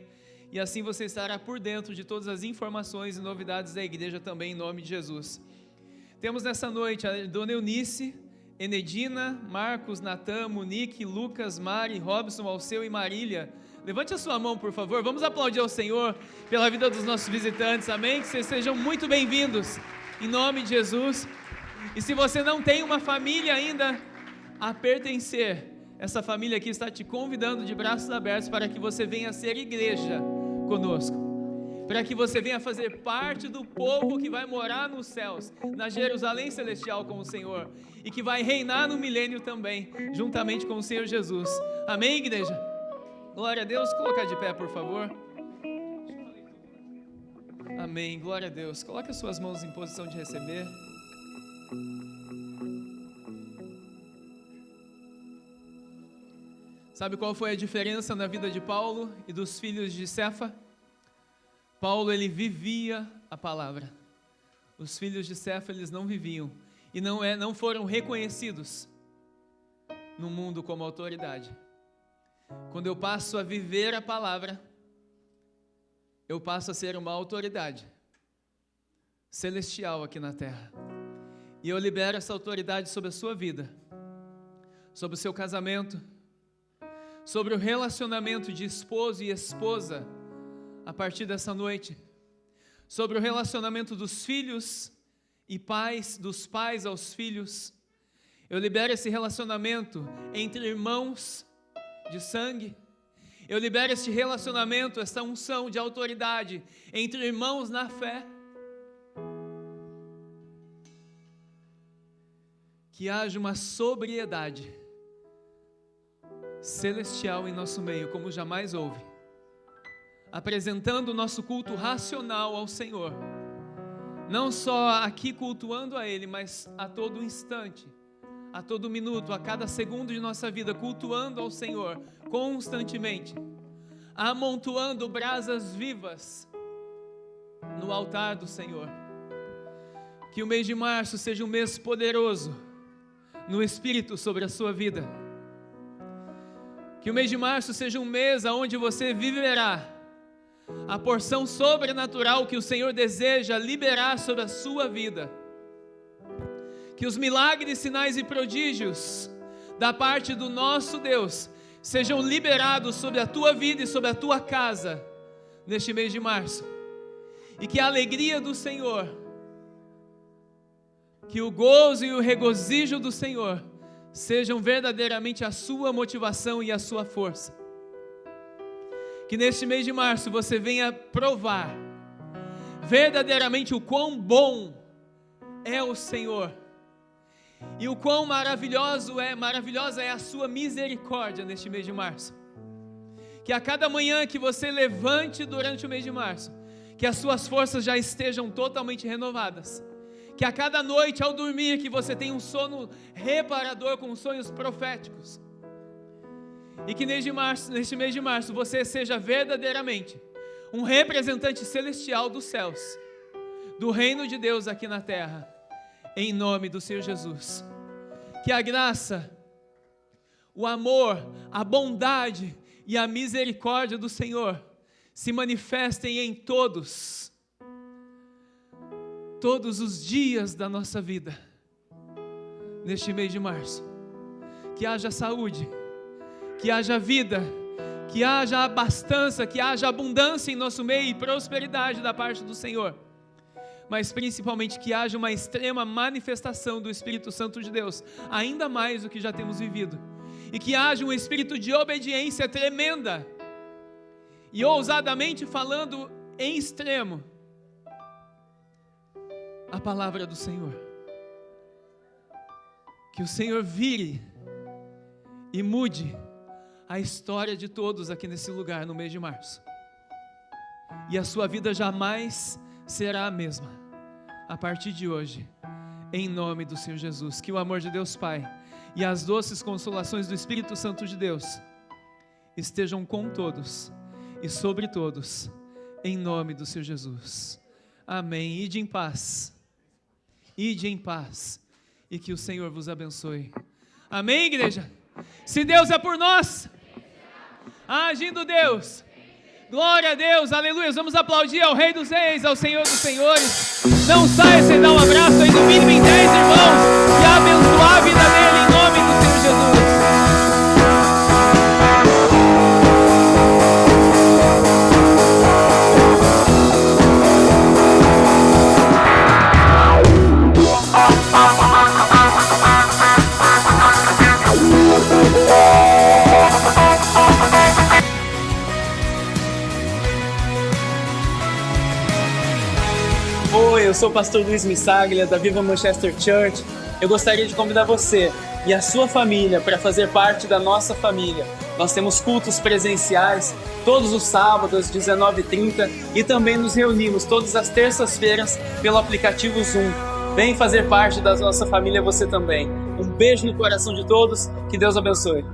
E assim você estará por dentro de todas as informações e novidades da igreja também, em nome de Jesus. Temos nessa noite a Dona Eunice, Enedina, Marcos, Natan, Monique, Lucas, Mari, Robson, Alceu e Marília. Levante a sua mão, por favor. Vamos aplaudir ao Senhor pela vida dos nossos visitantes, amém? Que vocês sejam muito bem-vindos, em nome de Jesus. E se você não tem uma família ainda a pertencer, essa família aqui está te convidando de braços abertos para que você venha ser igreja conosco, para que você venha fazer parte do povo que vai morar nos céus, na Jerusalém celestial com o Senhor, e que vai reinar no milênio também, juntamente com o Senhor Jesus. Amém, igreja? Glória a Deus. Colocar de pé, por favor. Amém, glória a Deus. Coloque as suas mãos em posição de receber. Sabe qual foi a diferença na vida de Paulo e dos filhos de Cefa? Paulo, ele vivia a palavra. Os filhos de Cefa, eles não viviam e não foram reconhecidos no mundo como autoridade. Quando eu passo a viver a palavra, eu passo a ser uma autoridade celestial aqui na terra. E eu libero essa autoridade sobre a sua vida, sobre o seu casamento, sobre o relacionamento de esposo e esposa a partir dessa noite, sobre o relacionamento dos filhos e pais, dos pais aos filhos. Eu libero esse relacionamento entre irmãos de sangue. Eu libero este relacionamento, essa unção de autoridade entre irmãos na fé. Que haja uma sobriedade celestial em nosso meio, como jamais houve, apresentando o nosso culto racional ao Senhor, não só aqui cultuando a Ele, mas a todo instante, a todo minuto, a cada segundo de nossa vida, cultuando ao Senhor constantemente, amontoando brasas vivas no altar do Senhor. Que o mês de março seja um mês poderoso no Espírito sobre a sua vida. Que o mês de março seja um mês onde você viverá a porção sobrenatural que o Senhor deseja liberar sobre a sua vida. Que os milagres, sinais e prodígios da parte do nosso Deus sejam liberados sobre a tua vida e sobre a tua casa neste mês de março. E que a alegria do Senhor, que o gozo e o regozijo do Senhor sejam verdadeiramente a sua motivação e a sua força. Que neste mês de março você venha provar verdadeiramente o quão bom é o Senhor e o quão maravilhosa é a sua misericórdia neste mês de março. Que a cada manhã que você levante durante o mês de março, que as suas forças já estejam totalmente renovadas. Que a cada noite ao dormir que você tenha um sono reparador com sonhos proféticos. E que neste mês de março você seja verdadeiramente um representante celestial dos céus, do reino de Deus aqui na terra, em nome do Senhor Jesus. Que a graça, o amor, a bondade e a misericórdia do Senhor se manifestem em todos os dias da nossa vida, neste mês de março. Que haja saúde, que haja vida, que haja abastança, que haja abundância em nosso meio e prosperidade da parte do Senhor. mas principalmente que haja uma extrema manifestação do Espírito Santo de Deus, ainda mais do que já temos vivido, e que haja um espírito de obediência tremenda, e ousadamente falando em extremo a palavra do Senhor. Que o Senhor vire e mude a história de todos aqui nesse lugar no mês de março, e a sua vida jamais será a mesma a partir de hoje, em nome do Senhor Jesus. Que o amor de Deus Pai e as doces consolações do Espírito Santo de Deus estejam com todos e sobre todos, em nome do Senhor Jesus. Amém. Ide em paz, ide em paz, e que o Senhor vos abençoe. Amém, igreja? Se Deus é por nós, agindo Deus, glória a Deus, aleluia. Vamos aplaudir ao Rei dos Reis, ao Senhor dos Senhores. Não saia sem dar um abraço aí, no mínimo em 10 irmãos, e abençoar a vida dele em nome do Senhor Jesus. Oi, eu sou o pastor Luiz Missaglia, da Viva Manchester Church. Eu gostaria de convidar você e a sua família para fazer parte da nossa família. Nós temos cultos presenciais todos os sábados, às 19h30, e também nos reunimos todas as terças-feiras pelo aplicativo Zoom. Vem fazer parte da nossa família você também. Um beijo no coração de todos, que Deus abençoe.